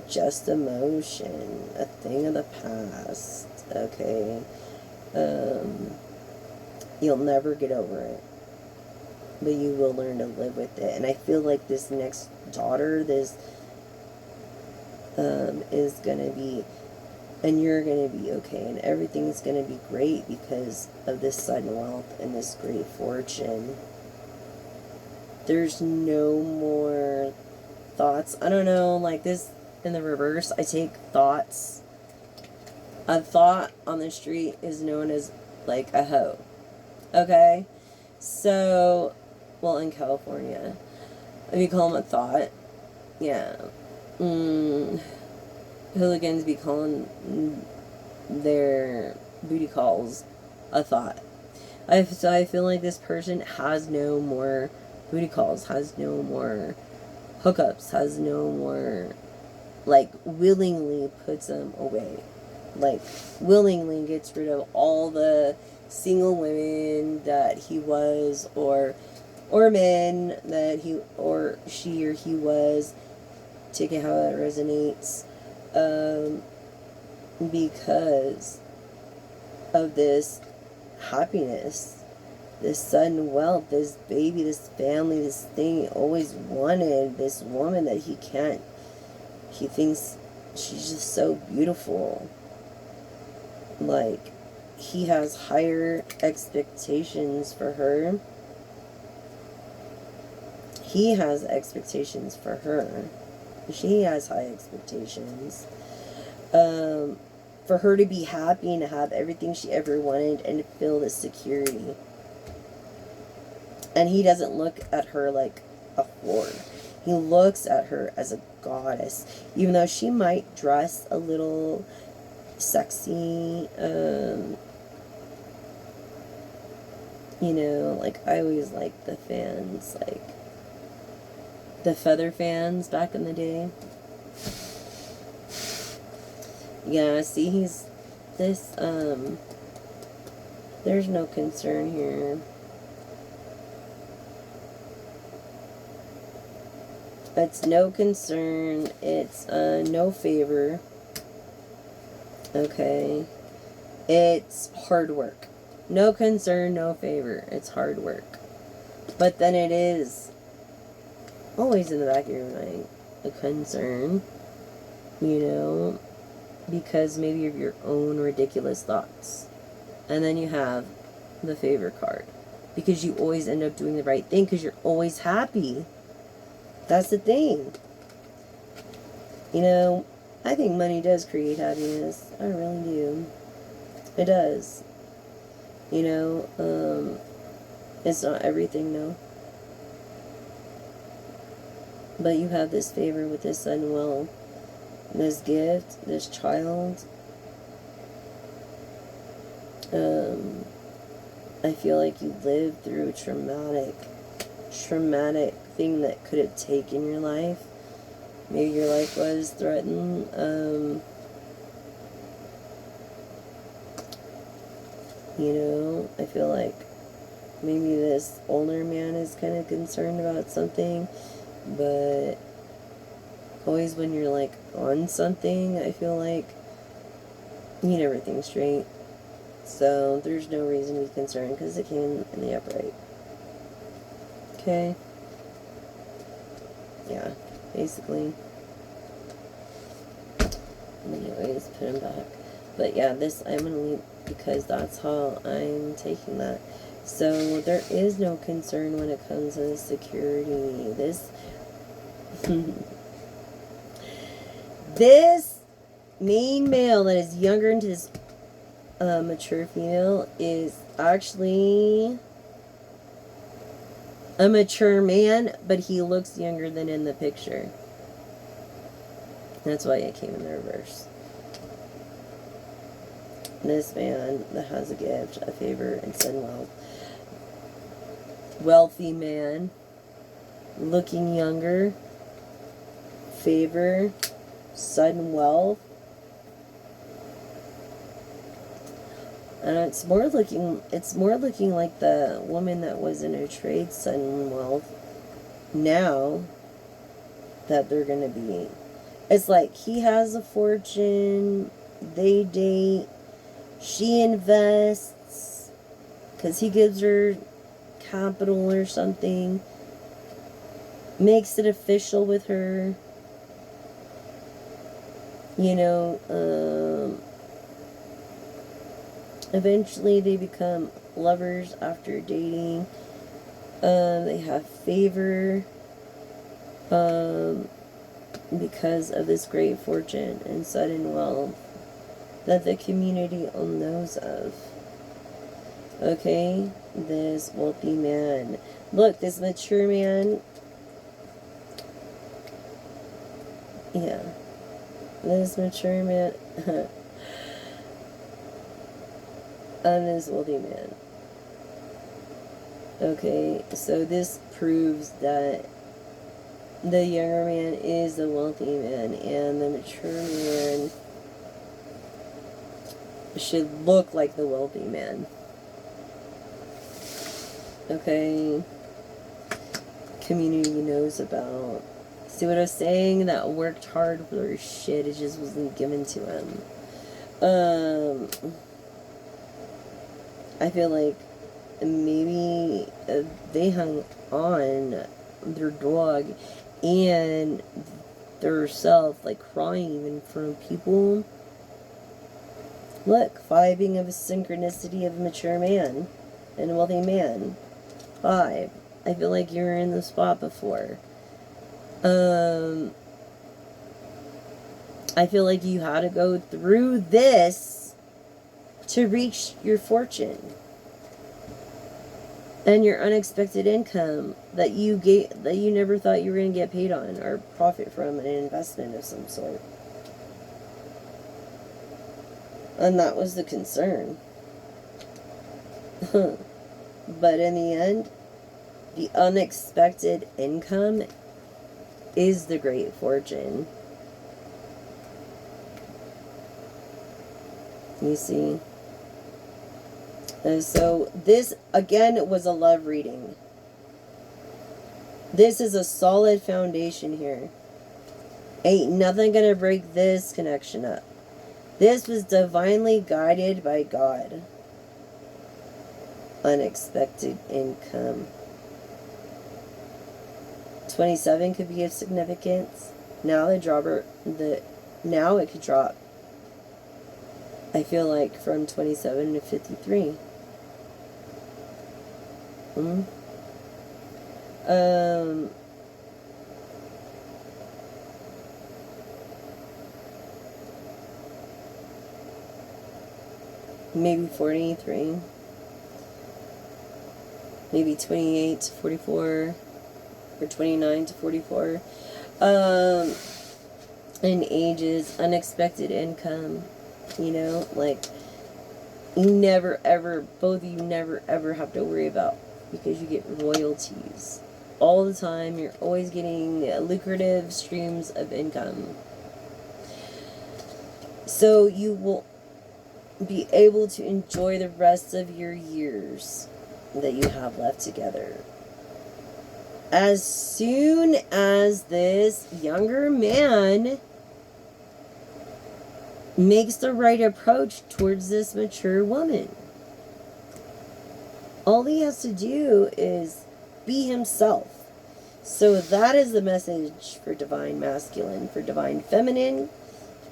Just emotion. A thing of the past. Okay. You'll never get over it. But you will learn to live with it. And I feel like this next daughter, this is going to be, and you're going to be okay, and everything's going to be great because of this sudden wealth and this great fortune. There's no more thoughts. I don't know, like this in the reverse, I take thoughts. A thought on the street is known as like a hoe. Okay? So, well, in California, if you call them a thought, yeah. Hooligans be calling their booty calls a thought. So I feel like this person has no more booty calls, has no more hookups, has no more, like, willingly puts them away. Like, willingly gets rid of all the single women that he was, or or men that he or she or he was. Take it how it resonates. Because of this happiness, this sudden wealth, this baby, this family, this thing he always wanted, this woman that he thinks she's just so beautiful. Like, he has higher expectations for her. He has expectations for her. She has high expectations. For her to be happy and to have everything she ever wanted and to feel the security. And he doesn't look at her like a whore. He looks at her as a goddess. Even though she might dress a little sexy, you know, like I always liked the fans, like the feather fans back in the day. Yeah, see, he's this, there's no concern here. It's no concern, it's, no favor. Okay. It's hard work. No concern, no favor. It's hard work. But then it is always in the back of your mind a concern, you know, because maybe of your own ridiculous thoughts. And then you have the favor card, because you always end up doing the right thing because you're always happy. That's the thing. You know, I think money does create happiness. I really do. It does. You know, it's not everything, no. But you have this favor with this son, well, this gift, this child. I feel like you lived through a traumatic thing that could have taken your life. Maybe your life was threatened. You know, I feel like maybe this older man is kind of concerned about something, but always when you're like on something, I feel like you never think straight. So there's no reason to be concerned because it came in the upright. Okay. Yeah, basically. Anyways, put him back. But yeah, this I'm going to leave because that's how I'm taking that. So there is no concern when it comes to security. This this main male that is younger into this mature female is actually a mature man, but he looks younger than in the picture. That's why it came in the reverse. This man that has a gift, a favor, and sudden wealth. Wealthy man, looking younger, favor, sudden wealth. And it's more looking like the woman that was in her trade, sudden wealth. Now that they're gonna be, it's like he has a fortune, they date, she invests, because he gives her capital or something, makes it official with her, you know, eventually they become lovers after dating. They have favor because of this great fortune and sudden wealth that the community all knows of. Okay, this wealthy man. Look, this mature man. Yeah, this mature man. And this wealthy man. Okay, so this proves that the younger man is the wealthy man and the mature man should look like the wealthy man. Okay, community knows about. See what I was saying? That worked hard for their shit. It just wasn't given to him. I feel like maybe they hung on their dog and their self, like crying even from people. Look, 5 being of a synchronicity of a mature man and a wealthy man. 5. I feel like you were in the spot before. I feel like you had to go through this to reach your fortune and your unexpected income that you never thought you were going to get paid on or profit from an investment of some sort. And that was the concern. But in the end, the unexpected income is the great fortune. You see? And so this, again, was a love reading. This is a solid foundation here. Ain't nothing gonna break this connection up. This was divinely guided by God. Unexpected income. 27 could be of significance. Now now it could drop. I feel like from 27 to 53. Maybe 43. Maybe 28 to 44. Or 29 to 44. In ages, unexpected income. You know, like, you never ever, both of you never ever have to worry about, because you get royalties all the time. You're always getting lucrative streams of income. So you will be able to enjoy the rest of your years that you have left together. As soon as this younger man makes the right approach towards this mature woman. All he has to do is be himself. So that is the message for divine masculine. For divine feminine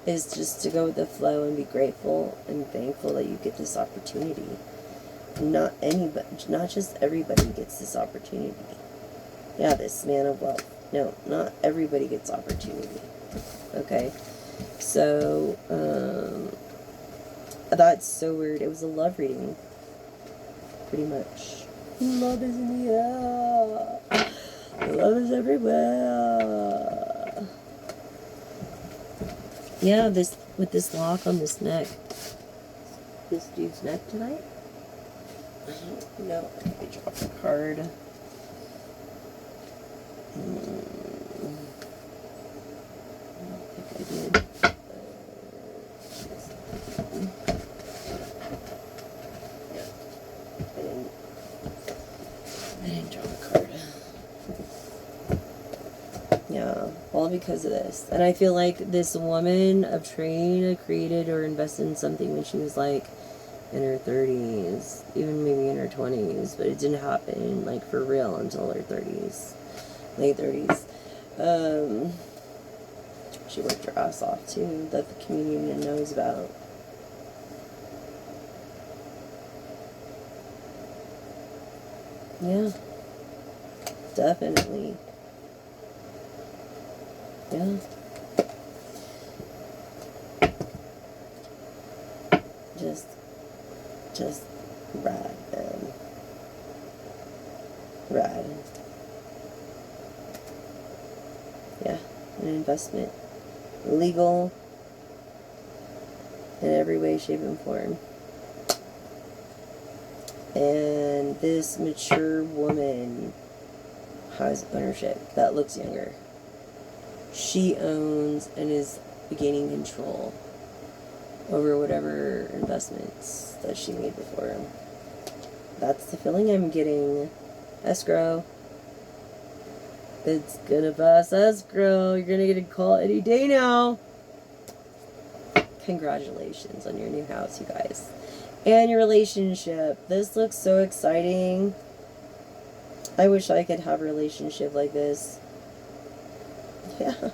is just to go with the flow and be grateful and thankful that you get this opportunity. Not just everybody gets this opportunity. Yeah, this man of wealth. No, not everybody gets opportunity. Okay? So, that's so weird. It was a love reading. Pretty much. Love is in the air. Love is everywhere. Yeah, with this lock on this neck. This dude's neck tonight? No, I dropped a card. I think I did. I didn't draw a card. Yeah, all because of this. And I feel like this woman of Trina created or invested in something when she was like in her 30s, even maybe in her 20s, but it didn't happen like for real until her 30s, late 30s. She worked her ass off too, that the community knows about. Yeah, definitely. Yeah. Just rad, man. Rad. Yeah, an investment. Legal in every way, shape, and form. And this mature woman has ownership that looks younger. She owns and is gaining control over whatever investments that she made before. That's the feeling I'm getting. Escrow. It's gonna pass us, girl. You're gonna get a call any day now. Congratulations on your new house, you guys. And your relationship. This looks so exciting. I wish I could have a relationship like this. Yeah.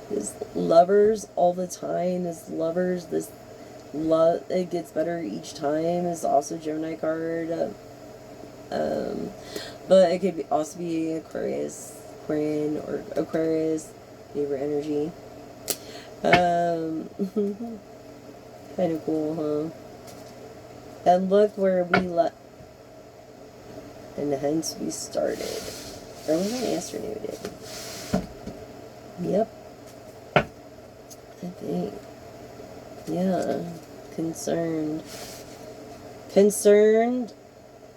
This lovers all the time. This lovers, this love, it gets better each time. Is also Gemini card. But it could also be Aquarius, Aquarian, or Aquarius, Libra energy. Kind of cool, huh? And look where we and hence we started. Or was that yesterday we did? Yep. I think. Yeah. Concerned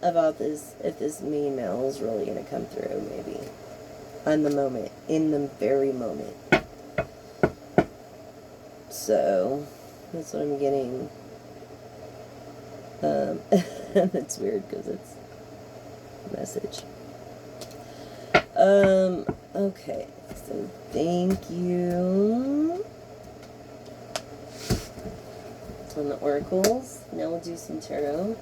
about this, if this main male is really going to come through, maybe. In the very moment. So, that's what I'm getting. And it's weird because it's a message. Okay. So, thank you. On the oracles. Now we'll do some tarot.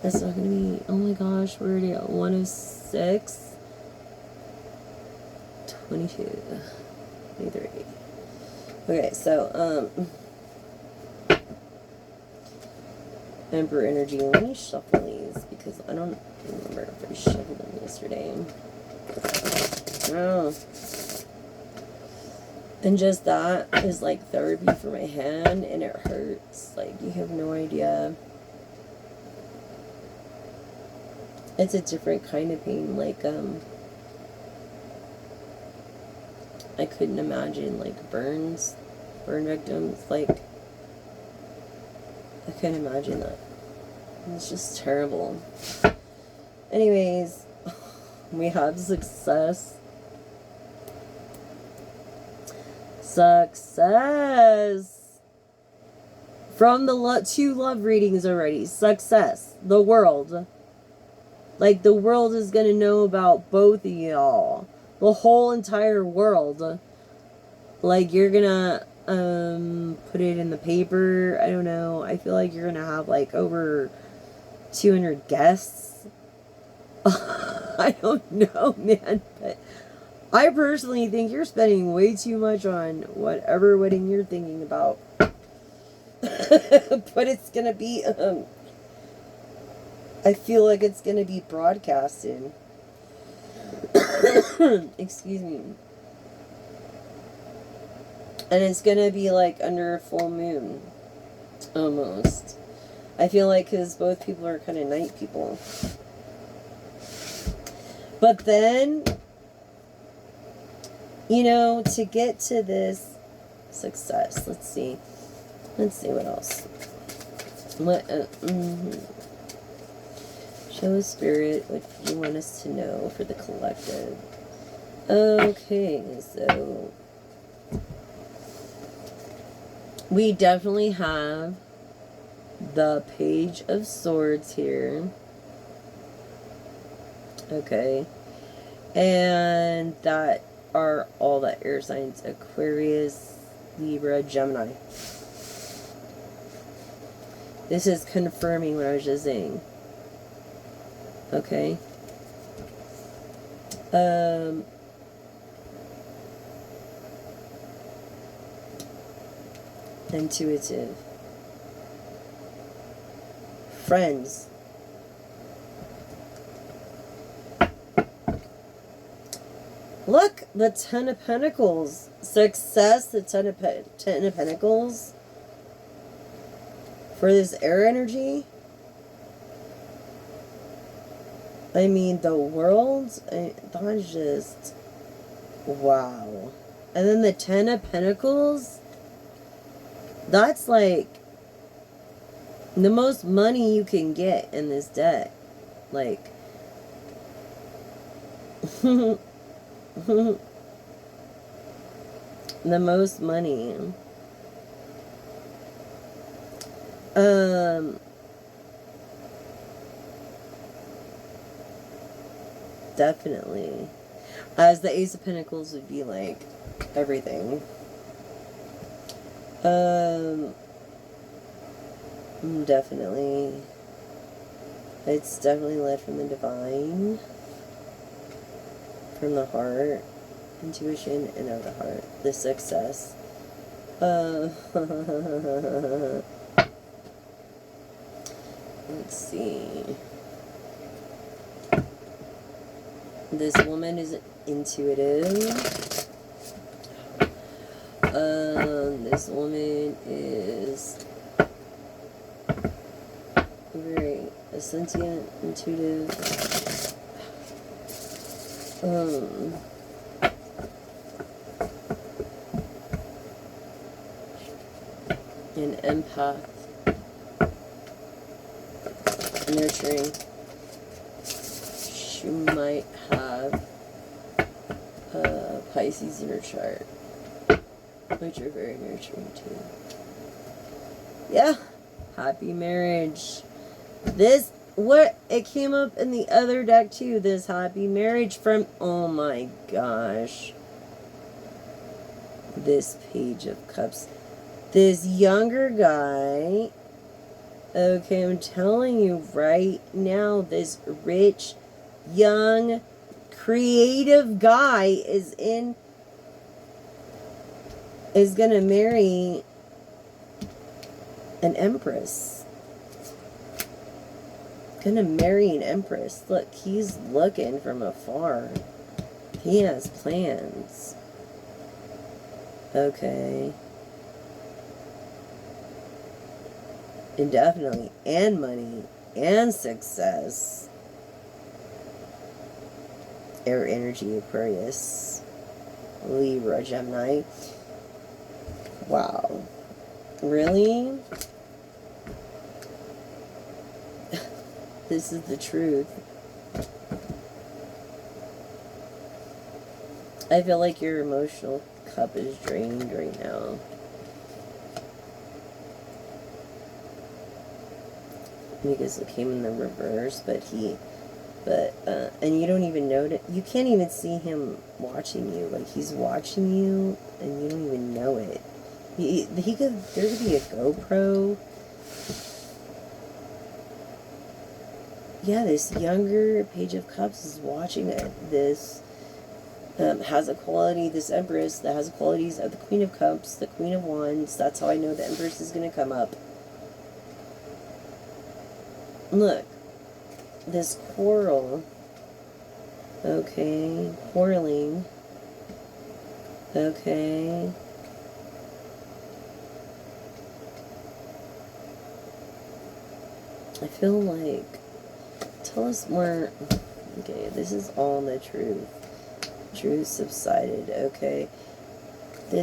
That's not going to be... Oh my gosh, we're already at 106. 22. 23. Okay, so, Emperor energy. Let me shuffle these because I don't remember if I shuffled them yesterday. Oh. And just that is like therapy for my hand, and it hurts. Like, you have no idea. It's a different kind of pain. Like, I couldn't imagine, like, burn victims. Like, I couldn't imagine that. It's just terrible. Anyways, we have success. Success. From the two love readings already. Success. The world. Like, the world is going to know about both of y'all. The whole entire world. Like, you're going to put it in the paper. I don't know. I feel like you're going to have, like, over 200 guests. I don't know, man. But I personally think you're spending way too much on whatever wedding you're thinking about. But it's going to be... I feel like it's going to be broadcasted. Excuse me. And it's going to be like under a full moon. Almost. I feel like because both people are kind of night people. But then, you know, to get to this success, let's see what else. What, Show us, Spirit, what you want us to know for the collective. Okay, so we definitely have the Page of Swords here. Okay. And that are all the air signs: Aquarius, Libra, Gemini. This is confirming what I was just saying. Okay. Intuitive. Friends. Look, the Ten of Pentacles. Success, the Ten of Pentacles. For this air energy. I mean, the world, that is just, wow. And then the Ten of Pentacles, that's like the most money you can get in this deck. Like, the most money. Definitely. As the Ace of Pentacles would be like everything. Definitely. It's definitely led from the divine, from the heart, intuition, and of the heart. The success. Let's see. This woman is intuitive. This woman is very sentient, intuitive. An empath. Nurturing. She might have Pisces in her chart, which are very nurturing too. Yeah, happy marriage. This, what, it came up in the other deck too, this happy marriage from, oh my gosh. This Page of Cups. This younger guy, okay, I'm telling you right now, this rich, young, creative guy is gonna marry an empress. Gonna marry an empress. Look, he's looking from afar. He has plans. Okay. Indefinitely. And money. And success. Air energy, Aquarius. Libra, Gemini. Wow. Really? This is the truth. I feel like your emotional cup is drained right now. Because it came in the reverse, and you don't even know it. You can't even see him watching you. Like, he's watching you, and you don't even know it. There could be a GoPro. Yeah, this younger Page of Cups is watching it. This has a quality, this Empress, that has qualities of the Queen of Cups, the Queen of Wands. That's how I know the Empress is going to come up. Look, this quarrel. Okay, quarreling. Okay. I feel like, tell us more. Okay, this is all the truth. Truth subsided. Okay, tell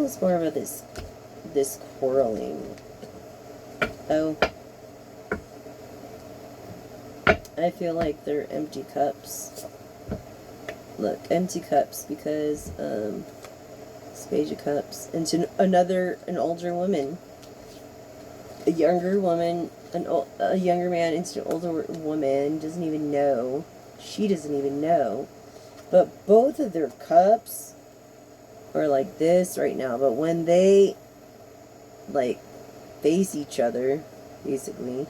us more about this quarreling. Oh, I feel like they're empty cups. Look, empty cups, because Page of Cups into an older woman, a younger woman, a younger man into an older woman. Doesn't even know. She doesn't even know. But both of their cups are like this right now. But when they like face each other, basically,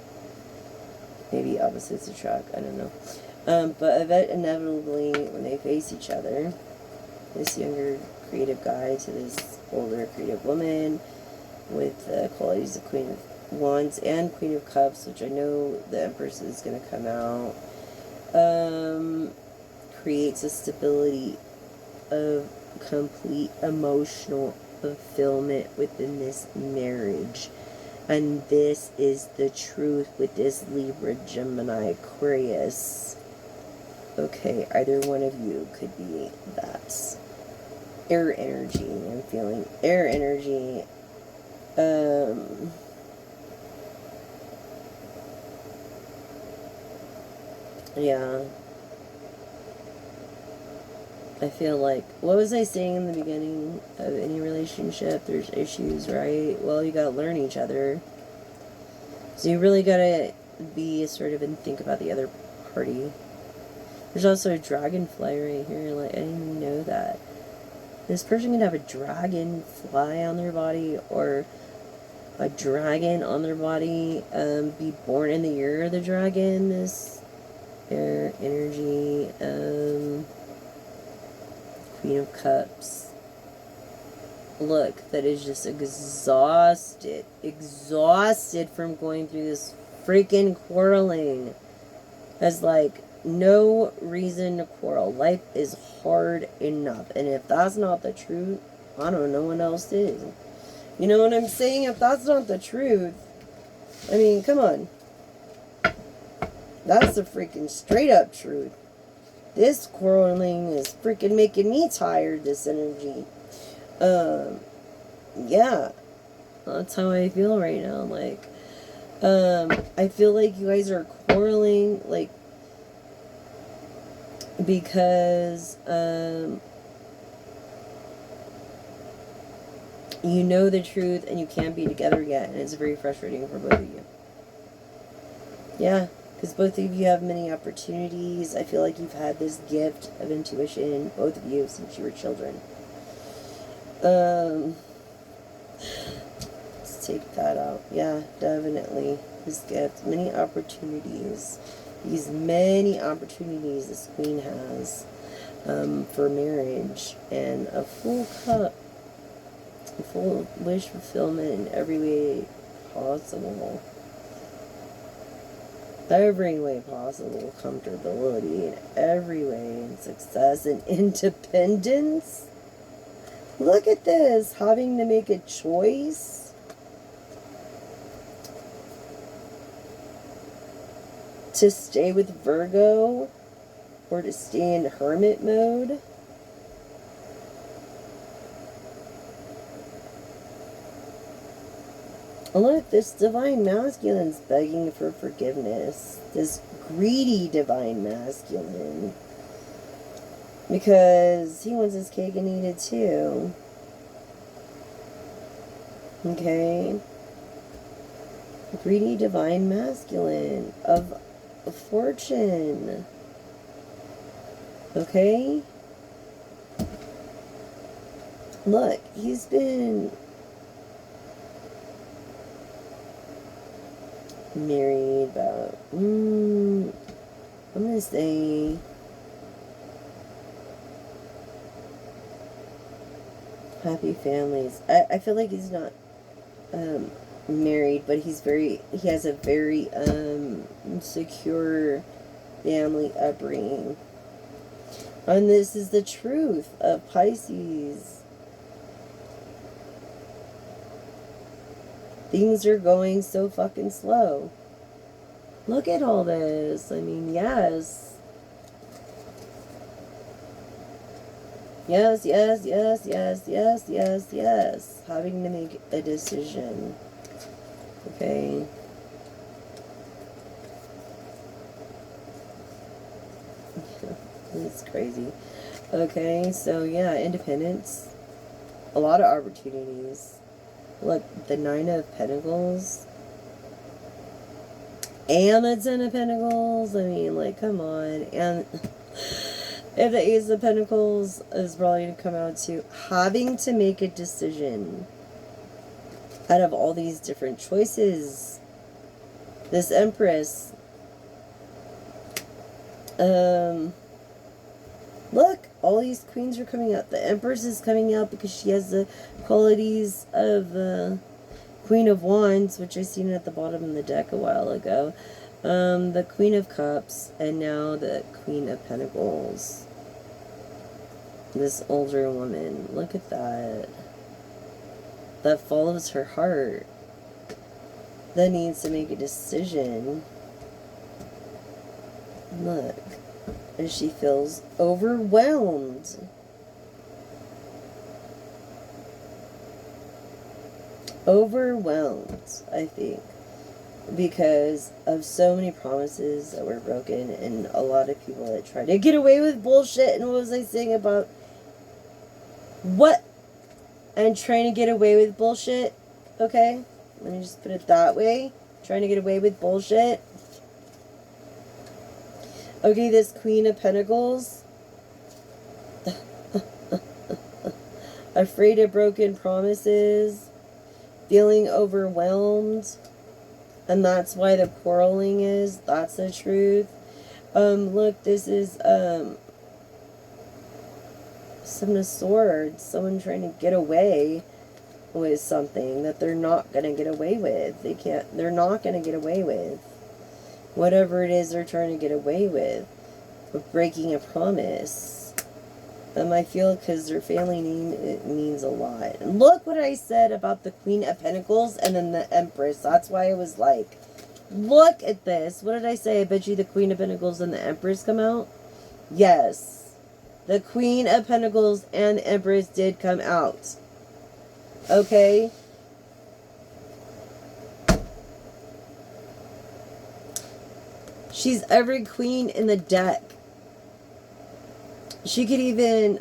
maybe opposites attract. I don't know. But inevitably, when they face each other, this younger creative guy to this older creative woman with the qualities of Queen of Wands and Queen of Cups, which I know the Empress is going to come out, creates a stability of complete emotional fulfillment within this marriage. And this is the truth with this Libra, Gemini, Aquarius. Okay, either one of you could be that. Air energy, I'm feeling air energy. Yeah. I feel like, what was I saying in the beginning of any relationship? There's issues, right? Well, you gotta learn each other. So you really gotta be assertive and think about the other party. There's also a dragonfly right here. Like, I didn't even know that. This person could have a dragonfly on their body, or a dragon on their body, be born in the year of the dragon. This air energy, Queen of Cups. Look, that is just exhausted from going through this freaking quarreling. Has like no reason to quarrel. Life is hard enough, and if that's not the truth, I don't know what else is. You know what I'm saying? If that's not the truth, I mean, come on. That's the freaking straight up truth. This quarreling is freaking making me tired, this energy. Yeah. That's how I feel right now. Like, I feel like you guys are quarreling, like, because, you know the truth and you can't be together yet, and it's very frustrating for both of you. Yeah, because both of you have many opportunities. I feel like you've had this gift of intuition, both of you, since you were children. Let's take that out. Yeah, definitely. This gift. Many opportunities. These many opportunities this queen has for marriage. And a full cup. A full wish fulfillment in every way possible. Every way possible. Comfortability in every way. And success and independence. Look at this. Having to make a choice. To stay with Virgo. Or to stay in hermit mode. Look, this divine masculine's begging for forgiveness. This greedy divine masculine. Because he wants his cake and eat it too. Okay? Greedy divine masculine of fortune. Okay? Look, he's been married about, I'm going to say, happy families. I feel like he's not married, but he has a very secure family upbringing. And this is the truth of Pisces. Things are going so fucking slow. Look at all this. I mean, yes. Yes, yes, yes, yes, yes, yes, yes. Having to make a decision. Okay. It's crazy. Okay, so yeah, independence. A lot of opportunities. Look, the Nine of Pentacles. And the Ten of Pentacles. I mean, like, come on. And if the Ace of Pentacles is probably going to come out to having to make a decision out of all these different choices. This Empress. Look, all these queens are coming out. The Empress is coming out because she has the qualities of the Queen of Wands, which I seen at the bottom of the deck a while ago. The Queen of Cups, and now the Queen of Pentacles. This older woman. Look at that. That follows her heart. That needs to make a decision. Look. And she feels overwhelmed. Overwhelmed, I think. Because of so many promises that were broken, and a lot of people that tried to get away with bullshit. And what was I saying about what? And trying to get away with bullshit. Okay? Let me just put it that way. Trying to get away with bullshit. Okay, this Queen of Pentacles. Afraid of broken promises. Feeling overwhelmed. And that's why the quarreling is. That's the truth. Look, this is, Seven of Swords. Someone trying to get away with something that they're not going to get away with. They're not going to get away with. Whatever it is they're trying to get away with. Breaking a promise. I feel because their family name, it means a lot. And look what I said about the Queen of Pentacles and then the Empress. That's why I was like, look at this. What did I say? I bet you the Queen of Pentacles and the Empress come out? Yes. The Queen of Pentacles and the Empress did come out. Okay? She's every queen in the deck. She could even,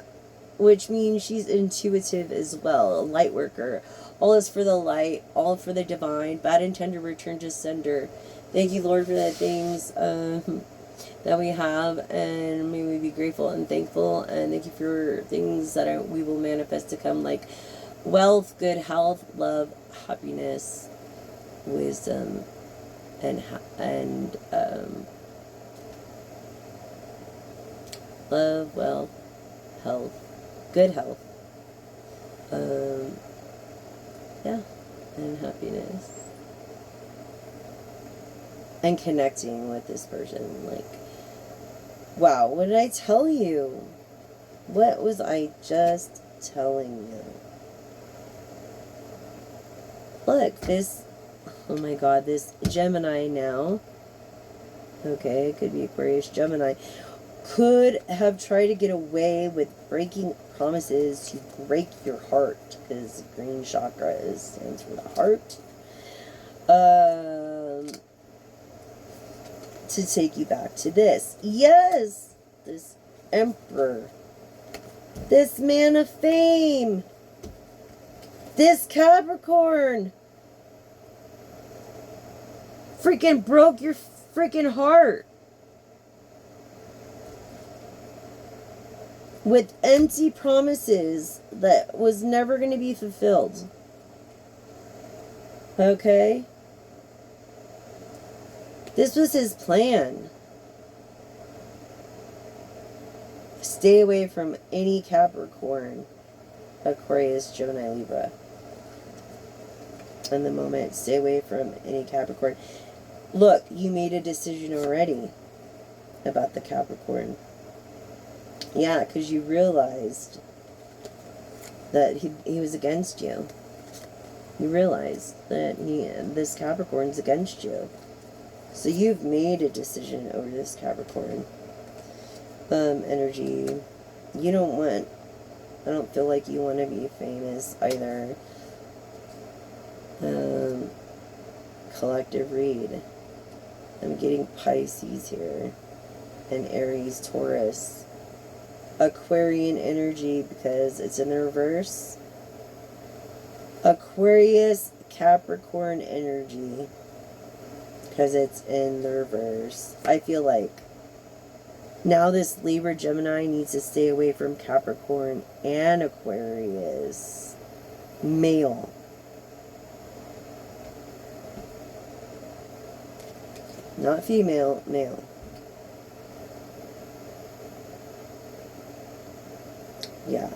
which means she's intuitive as well, a light worker. All is for the light, all for the divine. Bad intent to return to sender. Thank you, Lord, for the things that we have, and may we be grateful and thankful. And thank you for things that we will manifest to come, like wealth, good health, love, happiness, wisdom, and love, wealth, health, good health, yeah, and happiness, and connecting with this person. Like, wow, what did I tell you? What was I just telling you? Look, this, oh my god, this Gemini now, okay, it could be Aquarius, Gemini, could have tried to get away with breaking promises to break your heart, because green chakra stands for the heart, to take you back to this. Yes, this Emperor, this man of fame, this Capricorn, freaking broke your freaking heart with empty promises that was never going to be fulfilled. Okay? This was his plan. Stay away from any Capricorn, Aquarius, Gemini, Libra. In the moment, stay away from any Capricorn. Look, you made a decision already about the Capricorn. Yeah, because you realized that he was against you. You realized that this Capricorn's against you. So you've made a decision over this Capricorn energy. You don't want, I don't feel like you want to be famous either. Collective read. I'm getting Pisces here. And Aries, Taurus. Aquarian energy because it's in the reverse. Aquarius, Capricorn energy because it's in the reverse. I feel like now this Libra, Gemini needs to stay away from Capricorn and Aquarius. Male. Not female, male. Yeah.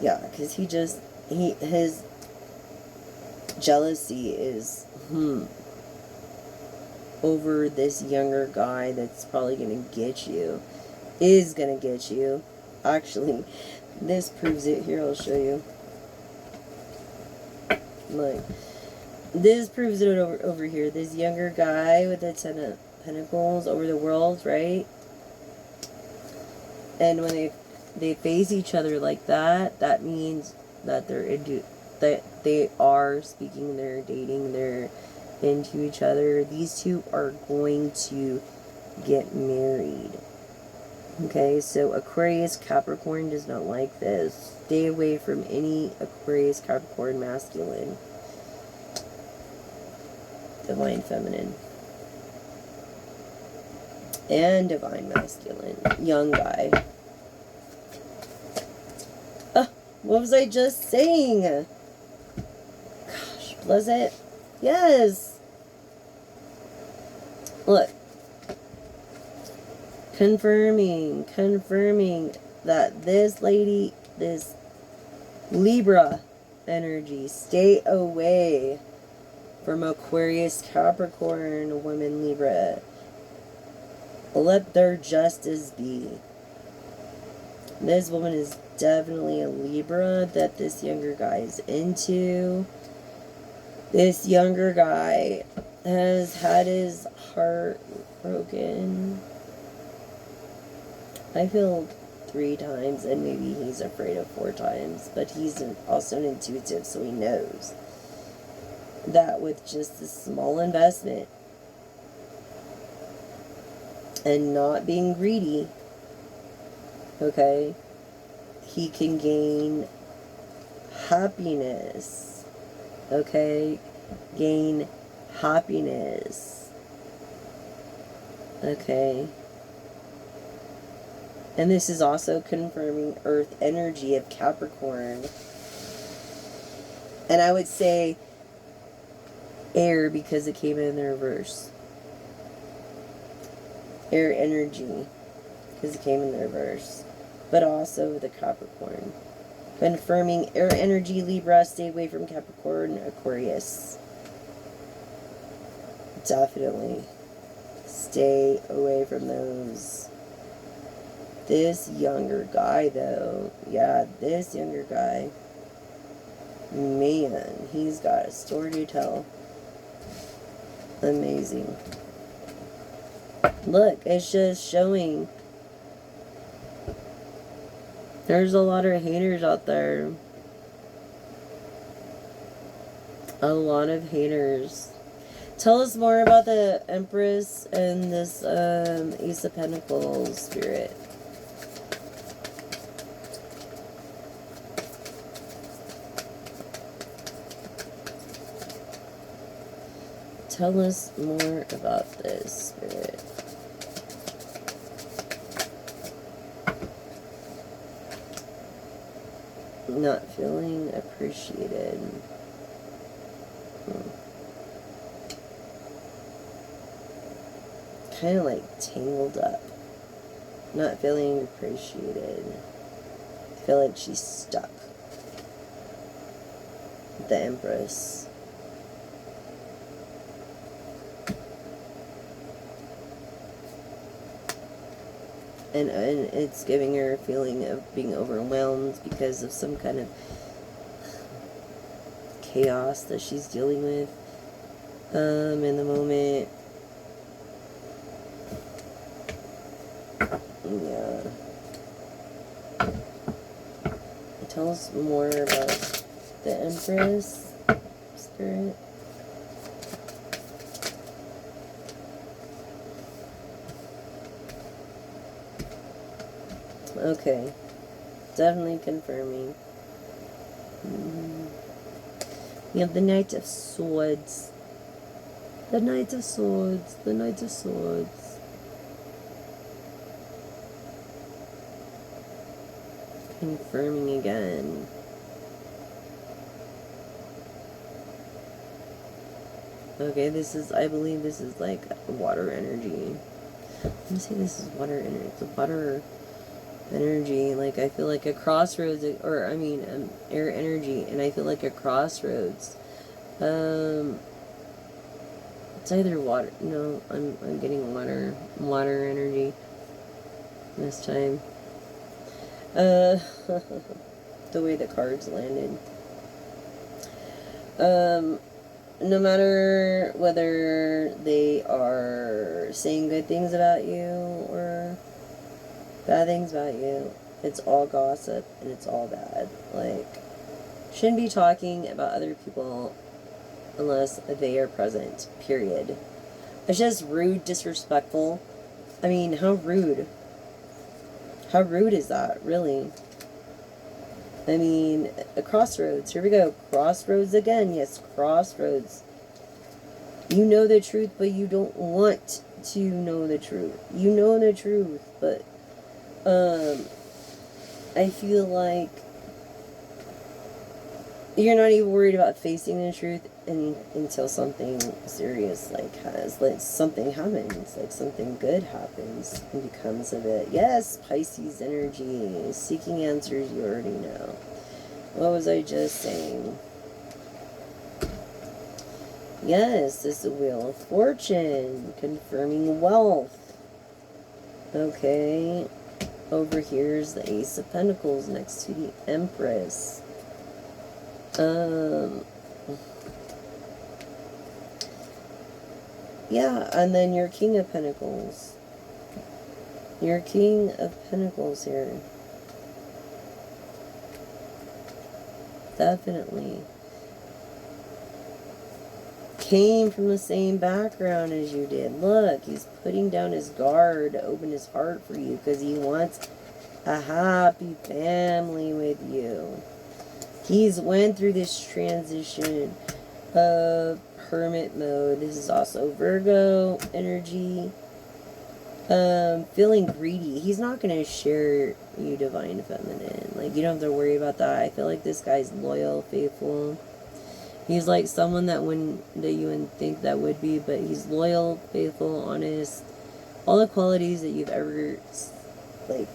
Yeah, because his jealousy is, over this younger guy that's probably going to get you. Is going to get you. Actually, this proves it. Here, I'll show you. Look. This proves it over here. This younger guy with the Ten of Pentacles over the world, right? And when they face each other like that, that means that they are speaking, they're dating, they're into each other. These two are going to get married. Okay, so Aquarius Capricorn does not like this. Stay away from any Aquarius Capricorn masculine. divine feminine. And divine masculine. Young guy. What was I just saying? Gosh, was it? Yes. Look. Confirming that this lady, this Libra energy, stay away from Aquarius, Capricorn, women, Libra. Let their justice be. This woman is definitely a Libra that this younger guy is into. This younger guy has had his heart broken. I feel 3 times, and maybe he's afraid of 4 times, but he's also an intuitive, so he knows that with just a small investment and not being greedy, okay, he can gain happiness, okay, gain happiness, okay. And this is also confirming Earth energy of Capricorn. And I would say air because it came in the reverse. Air energy because it came in the reverse. But also the Capricorn. Confirming air energy, Libra, stay away from Capricorn, Aquarius. Definitely. Stay away from those. This younger guy, though, yeah, this younger guy, man, he's got a story to tell. Amazing. Look, it's just showing there's a lot of haters out there. A lot of haters. Tell us more about the Empress and this Ace of Pentacles spirit. Tell us more about this spirit. Not feeling appreciated. Kind of like tangled up. Not feeling appreciated. I feel like she's stuck. The Empress. And it's giving her a feeling of being overwhelmed because of some kind of chaos that she's dealing with in the moment. Yeah. Tell us more about the Empress spirit. Okay, definitely confirming. We have the Knight of Swords. The Knight of Swords. The Knight of Swords. Confirming again. Okay, this is, I believe this is like water energy. Let me say this is water energy. It's a water energy. Like, I feel like a crossroads, or I mean, air energy, and I feel like a crossroads. It's either water. No, I'm getting water energy this time. The way the cards landed. No matter whether they are saying good things about you or bad things about you, it's all gossip and it's all bad. Like, shouldn't be talking about other people unless they are present, period. It's just rude, disrespectful. I mean, how rude? How rude is that, really? I mean, a crossroads. Here we go. Crossroads again. Yes, crossroads. You know the truth, but you don't want to know the truth. You know the truth, but I feel like you're not even worried about facing the truth until something serious like something happens, like something good happens and becomes of it. Yes, Pisces energy, seeking answers you already know. What was I just saying? Yes, this is the Wheel of Fortune, confirming wealth. Okay, over here's the Ace of Pentacles next to the Empress. Yeah, and then your King of Pentacles. Your King of Pentacles here. Definitely. Came from the same background as you did. Look, he's putting down his guard to open his heart for you because he wants a happy family with you. He's went through this transition of hermit mode. This is also Virgo energy. Feeling greedy. He's not going to share you divine feminine. Like, you don't have to worry about that. I feel like this guy's loyal, faithful. He's like someone that you wouldn't think that would be, but he's loyal, faithful, honest. All the qualities that you've ever, like,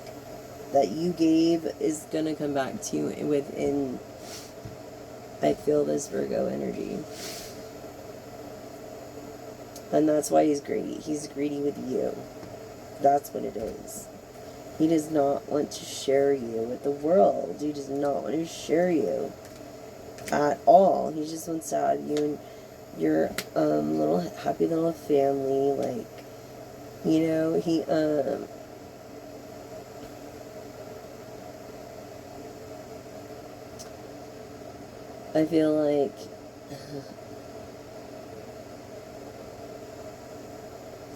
that you gave is going to come back to you within, I feel, this Virgo energy. And that's why he's greedy. He's greedy with you. That's what it is. He does not want to share you with the world. He does not want to share you at all. He just wants to have you and your little happy little family. Like, you know, he I feel like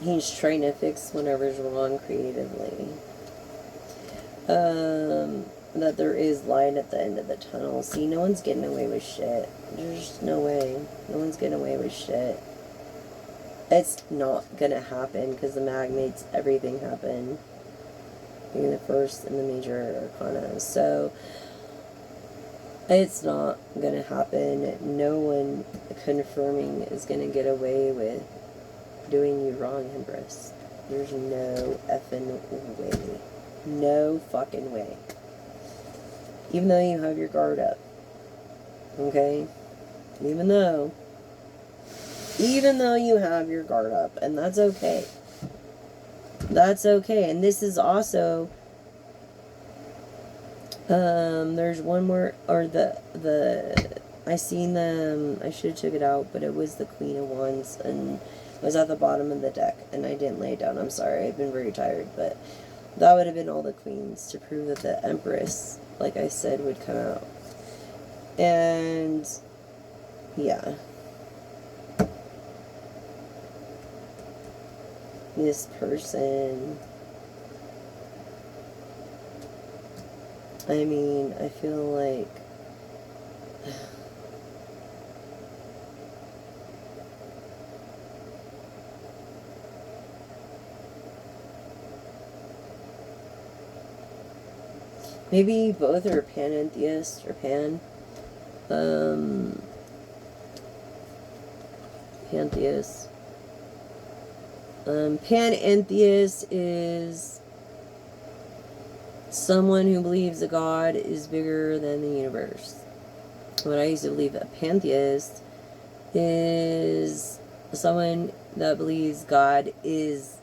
he's trying to fix whatever's wrong creatively. That there is light at the end of the tunnel. See, no one's getting away with shit. There's no way. No one's getting away with shit. It's not gonna happen because the mag makes everything happen. Being the first in the major arcana. So, it's not gonna happen. No one confirming is gonna get away with doing you wrong, Empress. There's no effing way. No fucking way. Even though you have your guard up. Okay? Even though you have your guard up. And that's okay. That's okay. And this is also there's one more, or I seen them, I should have took it out, but it was the Queen of Wands, and it was at the bottom of the deck, and I didn't lay it down. I'm sorry, I've been very tired, but that would have been all the queens to prove that the Empress, like I said, would come out. And yeah, this person, I mean, I feel like maybe both are panentheist or pantheist. Panentheist is someone who believes that God is bigger than the universe. What I used to believe, a pantheist is someone that believes God is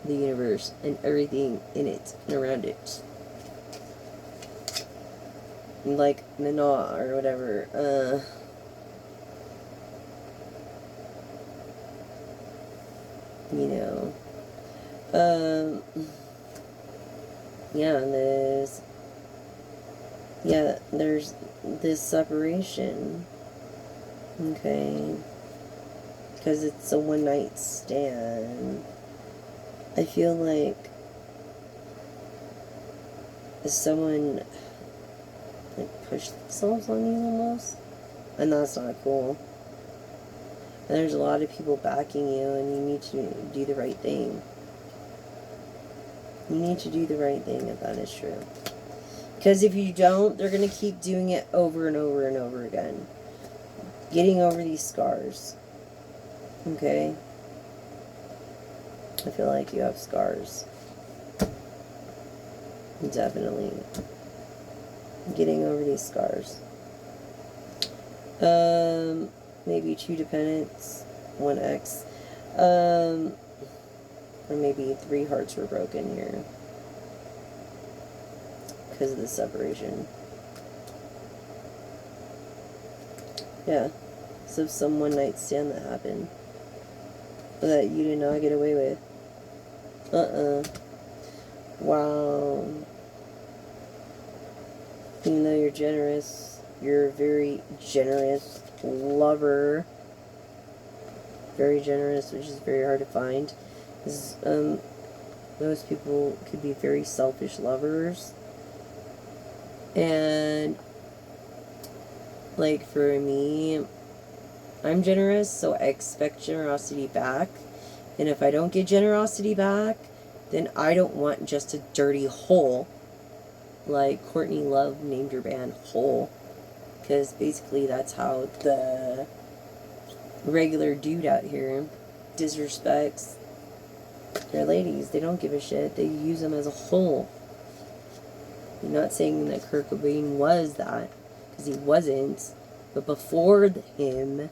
the universe and everything in it and around it. Like Nana or whatever. You know. There's this separation. Okay. Because it's a one night stand. I feel like someone like pushed themselves on you almost. And that's not cool. And there's a lot of people backing you, and you need to do the right thing. You need to do the right thing if that is true. Because if you don't, they're going to keep doing it over and over and over again. Getting over these scars. Okay? I feel like you have scars. Definitely. Getting over these scars. Maybe 2 dependents, 1 ex. Or maybe 3 hearts were broken here. Because of the separation. Yeah. So some one night stand that happened. That you did not get away with. Wow. Even though you're generous, you're a very generous lover. Very generous, which is very hard to find. Because, most people could be very selfish lovers. And, like, for me, I'm generous, so I expect generosity back. And if I don't get generosity back, then I don't want just a dirty hole. Like Courtney Love named her band Hole. Because basically that's how the regular dude out here disrespects their ladies. They don't give a shit. They use them as a hole. I'm not saying that Kurt Cobain was that, because he wasn't. But before him,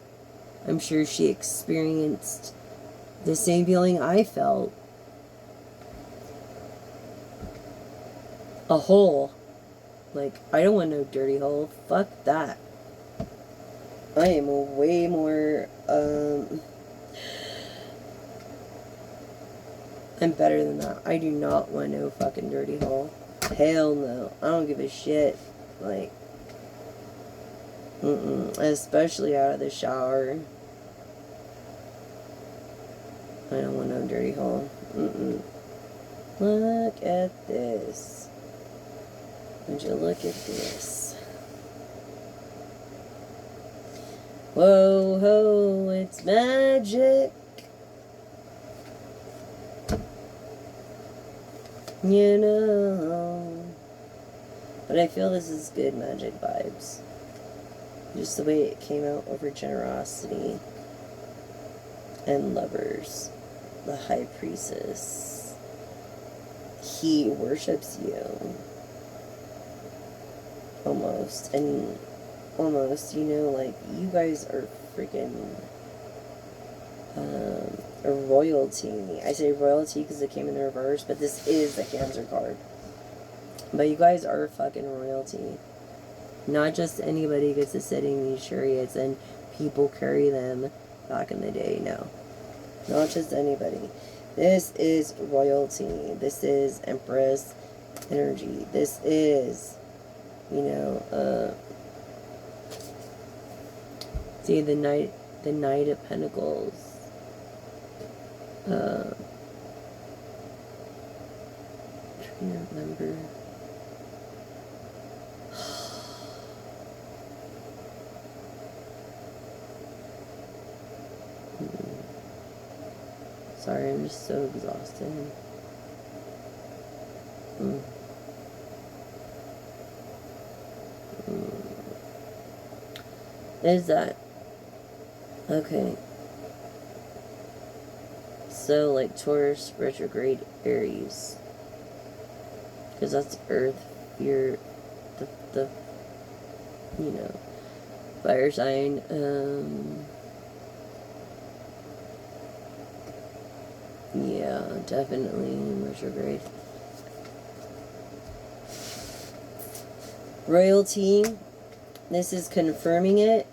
I'm sure she experienced the same feeling I felt. A hole. Like, I don't want no dirty hole. Fuck that. I am a way more, I'm better than that. I do not want no fucking dirty hole. Hell no. I don't give a shit. Like, especially out of the shower. I don't want no dirty hole. Look at this. Would you look at this? Whoa, ho, it's magic. You know. But I feel this is good magic vibes. Just the way it came out over generosity and lovers. The high priestess. He worships you. Almost. And almost, you know, like, you guys are freaking a royalty. I say royalty because it came in the reverse, but this is the Cancer card. But you guys are fucking royalty. Not just anybody gets to sit in these chariots and people carry them back in the day. No. Not just anybody. This is royalty. This is Empress energy. This is, you know, see the Knight of Pentacles. I'm trying to remember. Sorry, I'm just so exhausted. Is that okay? So, like, Taurus, retrograde, Aries, because that's Earth. You're the you know, fire sign. Yeah, definitely retrograde. Royalty. This is confirming it.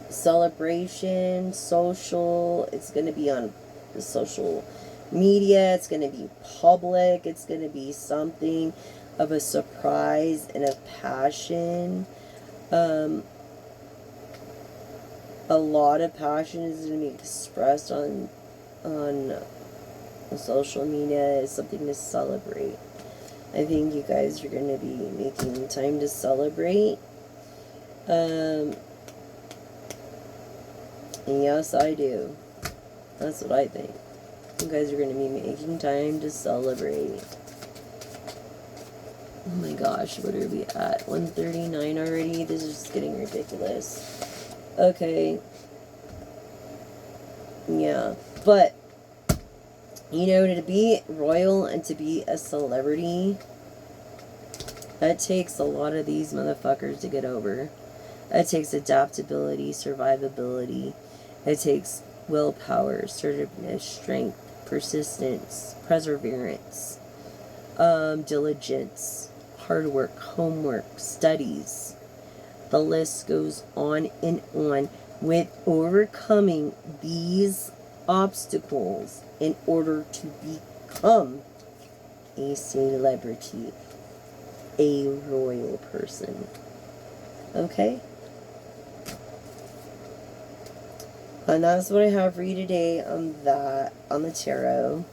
Celebration, social. It's going to be on the social media. It's going to be public. It's going to be something of a surprise and a passion. A lot of passion is going to be expressed on social media. It's something to celebrate. I think you guys are going to be making time to celebrate. And yes, I do. That's what I think. You guys are going to be making time to celebrate. Oh my gosh, what are we at? 139 already? This is just getting ridiculous. Okay. Yeah. But, you know, to be royal and to be a celebrity, that takes a lot of these motherfuckers to get over. It takes adaptability, survivability. It takes willpower, assertiveness, strength, persistence, perseverance, diligence, hard work, homework, studies. The list goes on and on with overcoming these obstacles in order to become a celebrity, a royal person. Okay? And that's what I have for you today on that, on the tarot.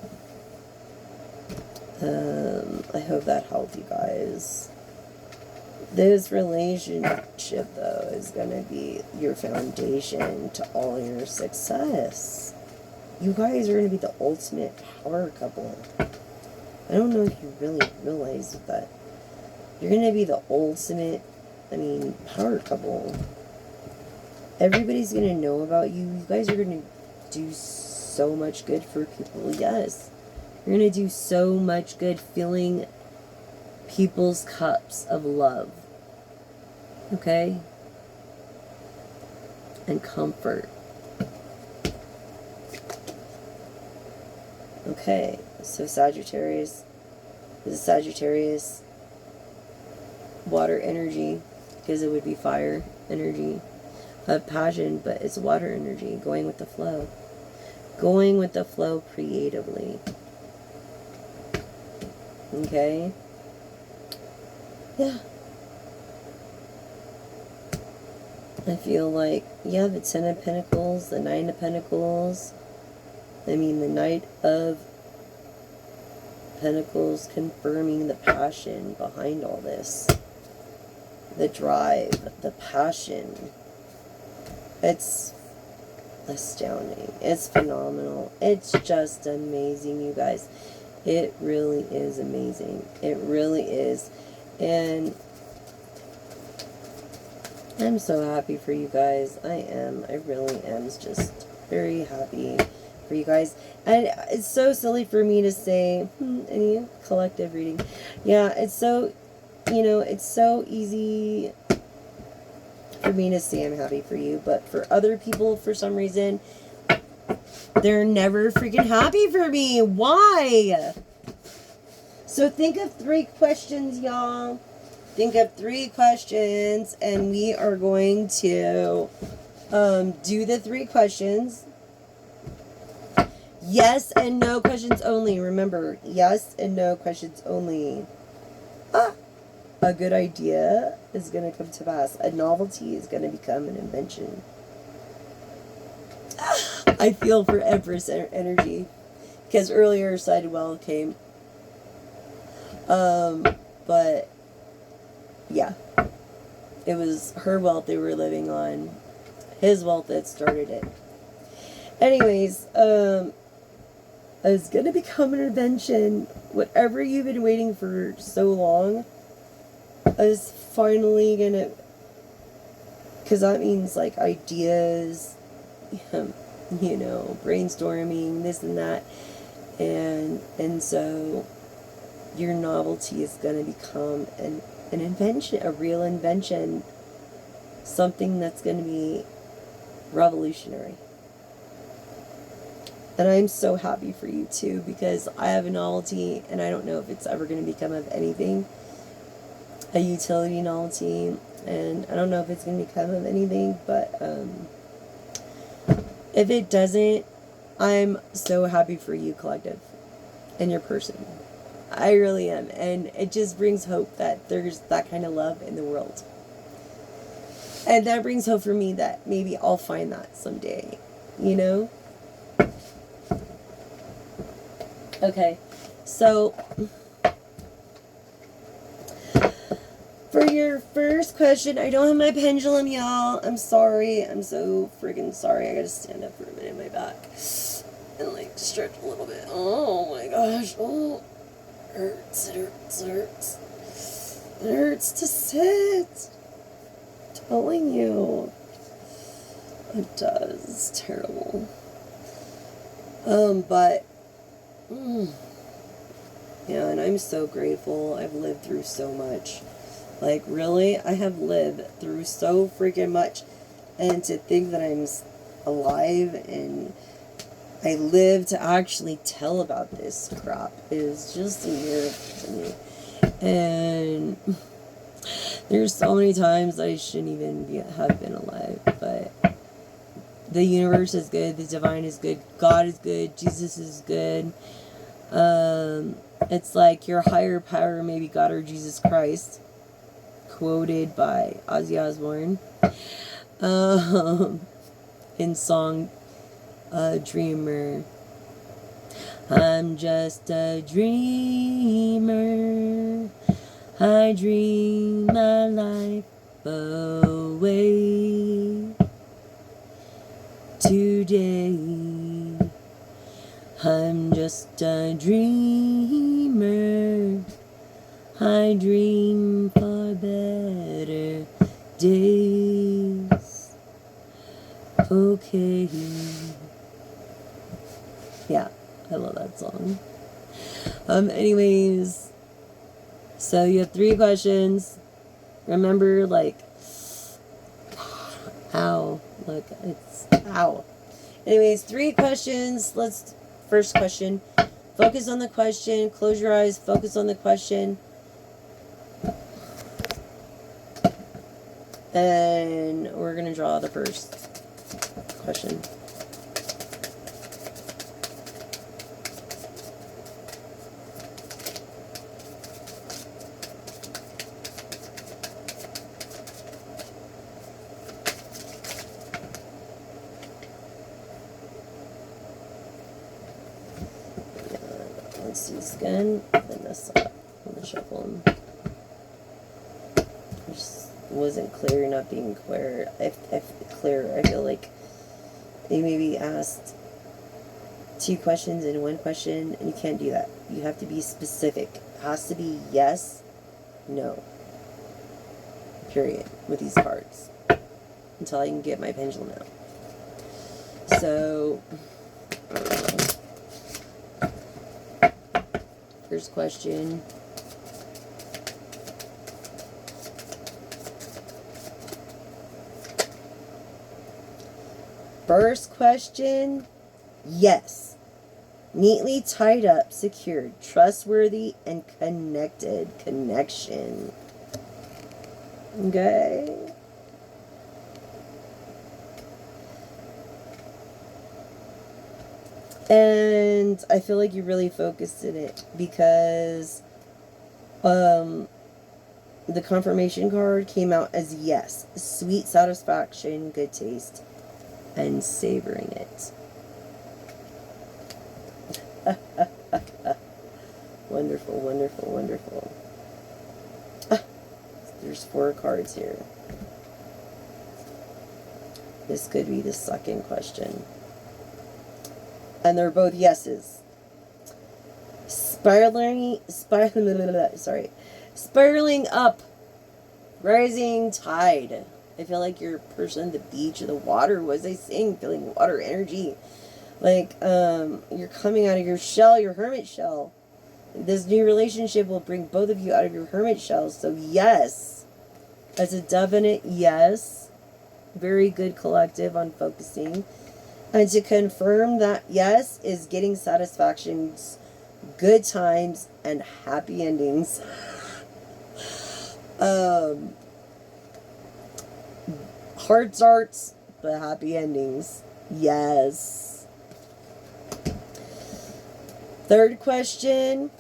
I hope that helped you guys. This relationship, though, is going to be your foundation to all your success. You guys are going to be the ultimate power couple. I don't know if you really realize that. You're going to be the ultimate, power couple. Everybody's going to know about you. You guys are going to do so much good for people. Yes. You're going to do so much good filling people's cups of love. Okay? And comfort. Okay. So Sagittarius. This is Sagittarius. Water energy. Because it would be fire energy. Of passion, but it's water energy. Going with the flow. Going with the flow creatively. Okay? Yeah. I feel like, yeah, the Ten of Pentacles, the Nine of Pentacles. The Knight of Pentacles confirming the passion behind all this. The drive, the passion. It's astounding. It's phenomenal. It's just amazing, you guys. It really is amazing. It really is. And I'm so happy for you guys. I am. I really am just very happy for you guys. And it's so silly for me to say, any collective reading. Yeah, it's so, it's so easy for me to say I'm happy for you. But for other people, for some reason, they're never freaking happy for me. Why? So think of 3 questions, y'all. Think of 3 questions, and we are going to do the 3 questions. Yes and no questions only. Remember, yes and no questions only. A good idea is going to come to pass. A novelty is going to become an invention. I feel for Empress energy. Because earlier Sidewell came. But yeah. It was her wealth they were living on. His wealth that started it. Anyways, it's going to become an invention. Whatever you've been waiting for so long is finally going to... Because that means, like, ideas, brainstorming, this and that. And so your novelty is going to become an invention, a real invention. Something that's going to be revolutionary. And I'm so happy for you too, because I have a novelty and I don't know if it's ever going to become of anything. A utility novelty, and I don't know if it's going to become of anything, but if it doesn't, I'm so happy for you, collective, and your person. I really am, and it just brings hope that there's that kind of love in the world. And that brings hope for me that maybe I'll find that someday, Okay, so for your first question, I don't have my pendulum, y'all. I'm sorry. I'm so freaking sorry. I gotta stand up for a minute in my back and like stretch a little bit. Oh my gosh. Oh, it hurts. It hurts. It hurts. It hurts to sit. I'm telling you. It does. It's terrible. But yeah, and I'm so grateful. I've lived through so much. Like, really, I have lived through so freaking much. And to think that I'm alive and I live to actually tell about this crap is just a miracle to me. And there's so many times I shouldn't even have been alive, but the universe is good, the divine is good, God is good, Jesus is good. It's like your higher power, maybe God or Jesus Christ, quoted by Ozzy Osbourne in song Dreamer. I'm just a dreamer, I dream my life away. Today I'm just a dreamer, I dream for better days. Okay. Yeah, I love that song. Anyways, so you have 3 questions. Remember, like, ow, look, it's, ow. Anyways, 3 questions. First question, focus on the question, close your eyes, focus on the question. And we're going to draw the first question. Let's do this again, then this up. I'm going to shuffle them. Just wasn't clear, not being clear. Clear. I feel like they maybe asked 2 questions in 1 question, and you can't do that. You have to be specific. It has to be yes, no. Period. With these cards. Until I can get my pendulum out. So, first question. First question, yes. Neatly tied up, secured, trustworthy, and connected. Connection. Okay. And I feel like you really focused in it because the confirmation card came out as yes. Sweet satisfaction, good taste, and savoring it. Wonderful, wonderful, wonderful. There's 4 cards here. This could be the second question. And they're both yeses. Spiraling up. Rising tide. I feel like you're a person at the beach or the water. What was I saying? Feeling water energy. Like, you're coming out of your shell, your hermit shell. This new relationship will bring both of you out of your hermit shell. So yes. That's a definite yes. Very good collective on focusing. And to confirm that yes is getting satisfactions, good times, and happy endings. Hard starts, but happy endings. Yes. Third question.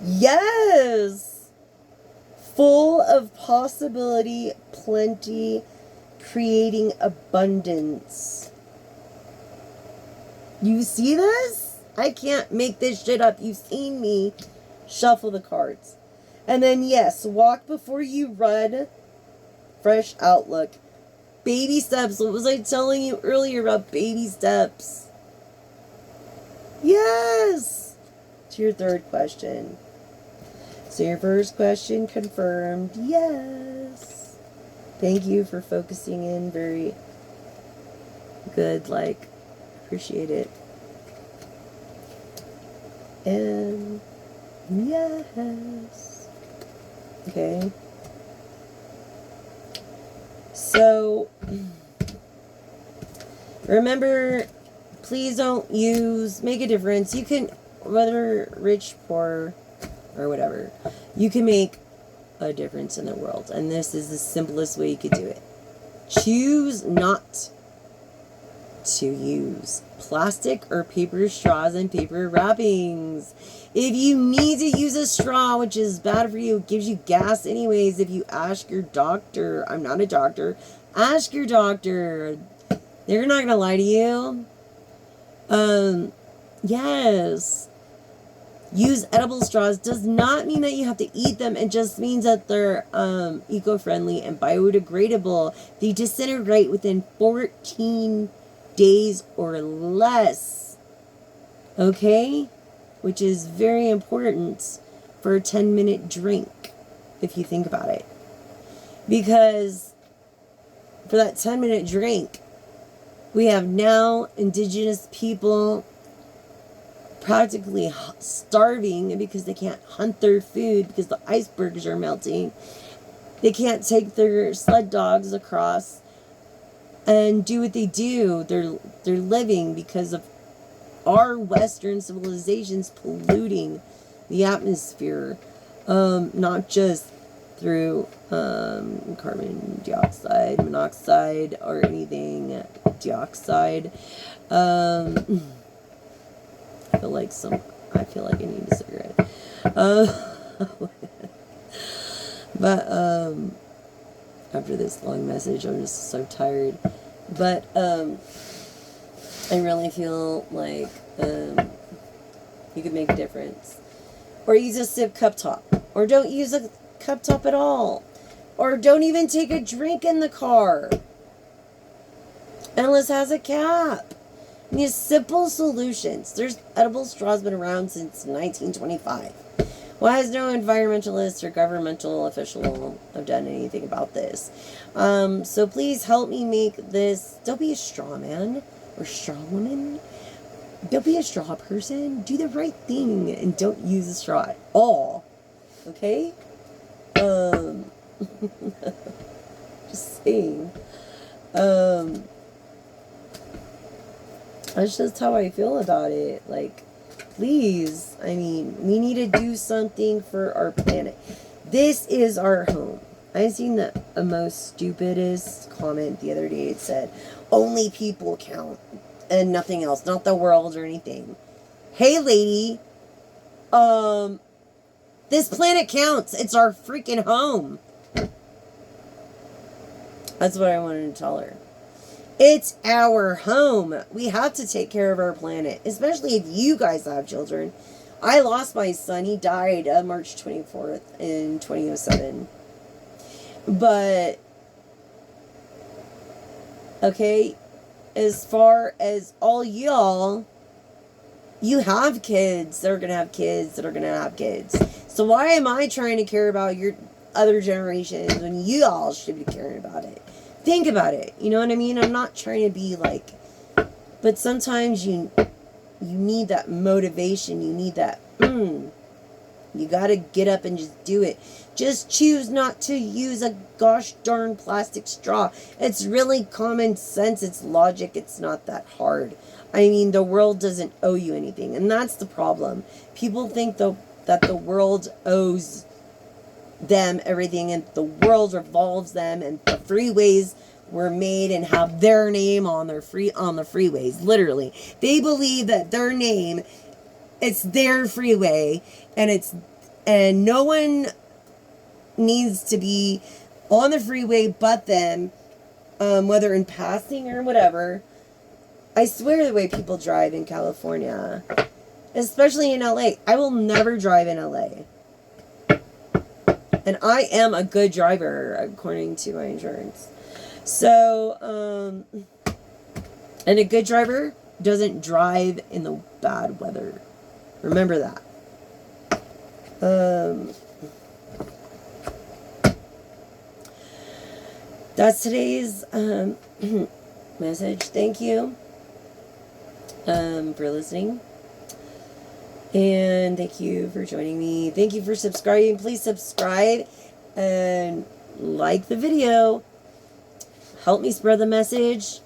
Yes. Full of possibility, plenty, creating abundance. You see this? I can't make this shit up. You've seen me shuffle the cards. And then, yes, walk before you run. Fresh outlook. Baby steps. What was I telling you earlier about baby steps? Yes! To your third question. So your first question confirmed. Yes. Thank you for focusing in. Very good. Like, appreciate it. And yes. Okay. So, remember, please don't make a difference. You can, whether rich, poor, or whatever, you can make a difference in the world. And this is the simplest way you could do it. Choose not to use plastic or paper straws and paper wrappings. If you need to use a straw, which is bad for you, it gives you gas anyways, if you ask your doctor, I'm not a doctor, ask your doctor. They're not going to lie to you. Yes. Use edible straws does not mean that you have to eat them. It just means that they're eco-friendly and biodegradable. They disintegrate within 14 days or less. Okay? Which is very important for a 10-minute drink, if you think about it. Because for that 10-minute drink, we have now indigenous people practically starving because they can't hunt their food because the icebergs are melting. They can't take their sled dogs across and do what they do. They're living because of our Western civilizations polluting the atmosphere, not just through carbon dioxide, monoxide, or anything dioxide. I feel like I need a cigarette. But after this long message, I'm just so tired. But I really feel like you could make a difference. Or use a sip cup top. Or don't use a cup top at all. Or don't even take a drink in the car. Unless it has a cap. These simple solutions. There's edible straws been around since 1925. Why has no environmentalist or governmental official have done anything about this? So please help me make this. Don't be a straw man or straw woman. Don't be a straw person. Do the right thing and don't use a straw at all. Okay? Just saying. That's just how I feel about it. Like, please, I mean, we need to do something for our planet. This is our home. I seen the most stupidest comment the other day. It said, only people count and nothing else, not the world or anything. Hey, lady, this planet counts. It's our freaking home. That's what I wanted to tell her. It's our home. We have to take care of our planet, especially if you guys have children. I lost my son. He died March 24th in 2007. But, okay, as far as all y'all, you have kids that are going to have kids that are going to have kids. So why am I trying to care about your other generations when you all should be caring about it? Think about it. You know what I mean? I'm not trying to be like, but sometimes you need that motivation. You need that, you got to get up and just do it. Just choose not to use a gosh darn plastic straw. It's really common sense. It's logic. It's not that hard. I mean, the world doesn't owe you anything. And that's the problem. People think that the world owes them everything and the world revolves them and the freeways were made and have their name on the freeways. Literally, they believe that their name, it's their freeway, and no one needs to be on the freeway but them, whether in passing or whatever. I swear the way people drive in California, especially in LA, I will never drive in LA. And I am a good driver, according to my insurance. So, and a good driver doesn't drive in the bad weather. Remember that. That's today's message. Thank you for listening. And thank you for joining me. Thank you for subscribing. Please subscribe and like the video. Help me spread the message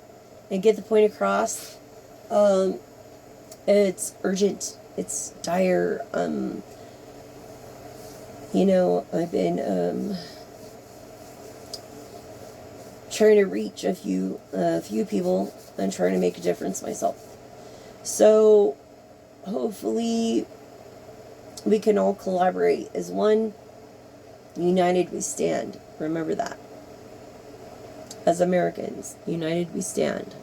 and get the point across. It's urgent. It's dire. You know, I've been trying to reach a few people and trying to make a difference myself. So hopefully we can all collaborate as one. United we stand. Remember that. As Americans, united we stand.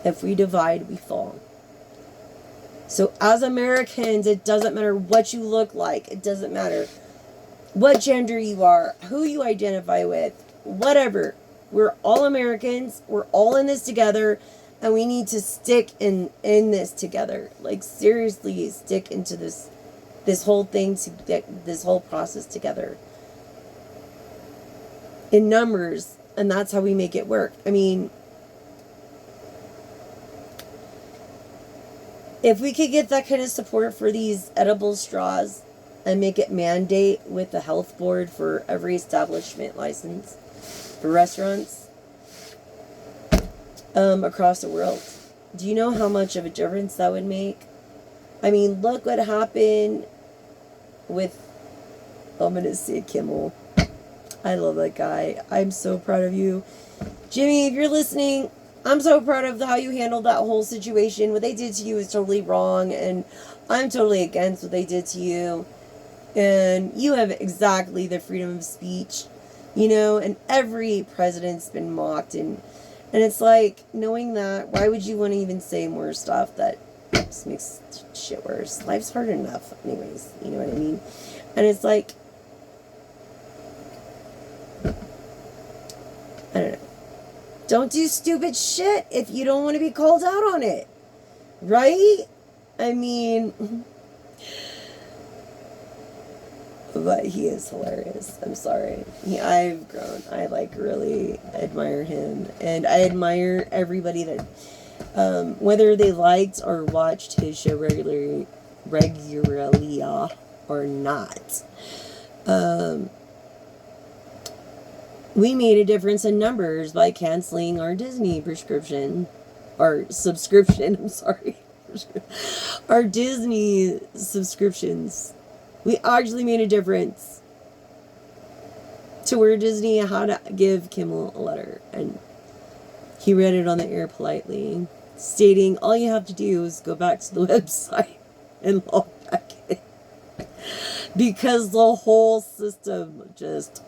If we divide, we fall. So as Americans, it doesn't matter what you look like. It doesn't matter what gender you are, who you identify with, whatever. We're all Americans. We're all in this together. And we need to stick in this together. Like, seriously, stick into this whole thing, to get this whole process together. In numbers. And that's how we make it work. I mean, if we could get that kind of support for these edible straws and make it mandate with the health board for every establishment license for restaurants across the world, do you know how much of a difference that would make? I mean, look what happened with, I'm going to say Kimmel. I love that guy. I'm so proud of you. Jimmy, if you're listening, I'm so proud of how you handled that whole situation. What they did to you is totally wrong, and I'm totally against what they did to you. And you have exactly the freedom of speech, you know, and every president's been mocked, and it's like, knowing that, why would you want to even say more stuff that just makes shit worse? Life's hard enough anyways, you know what I mean? And it's like, I don't know. Don't do stupid shit if you don't want to be called out on it. Right? I mean, but he is hilarious. I'm sorry. I've grown. I really admire him. And I admire everybody that, whether they liked or watched his show regularly or not. We made a difference in numbers by canceling our Disney subscription. I'm sorry. Our Disney subscriptions. We actually made a difference to where Disney had to give Kimmel a letter. And he read it on the air politely, stating, all you have to do is go back to the website and log back in. Because the whole system just...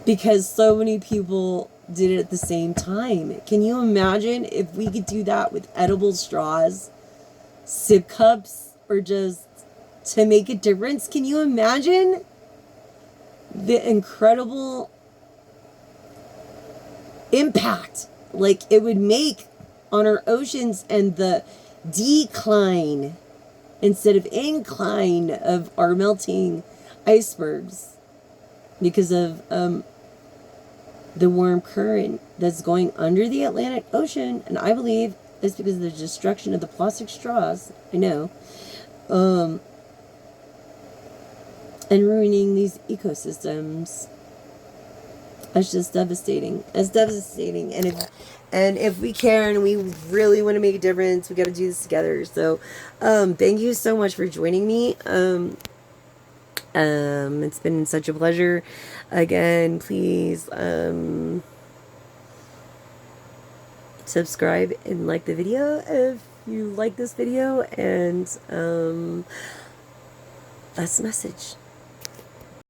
Because so many people did it at the same time. Can you imagine if we could do that with edible straws, sip cups, or just to make a difference? Can you imagine the incredible impact like it would make on our oceans and the decline instead of incline of our melting icebergs because of the warm current that's going under the Atlantic Ocean? And I believe it's because of the destruction of the plastic straws. I know. And ruining these ecosystems. It's just devastating. It's devastating. And if we care and we really want to make a difference, we got to do this together. So, thank you so much for joining me. It's been such a pleasure. Again, please, subscribe and like the video if you like this video. And, that's the message.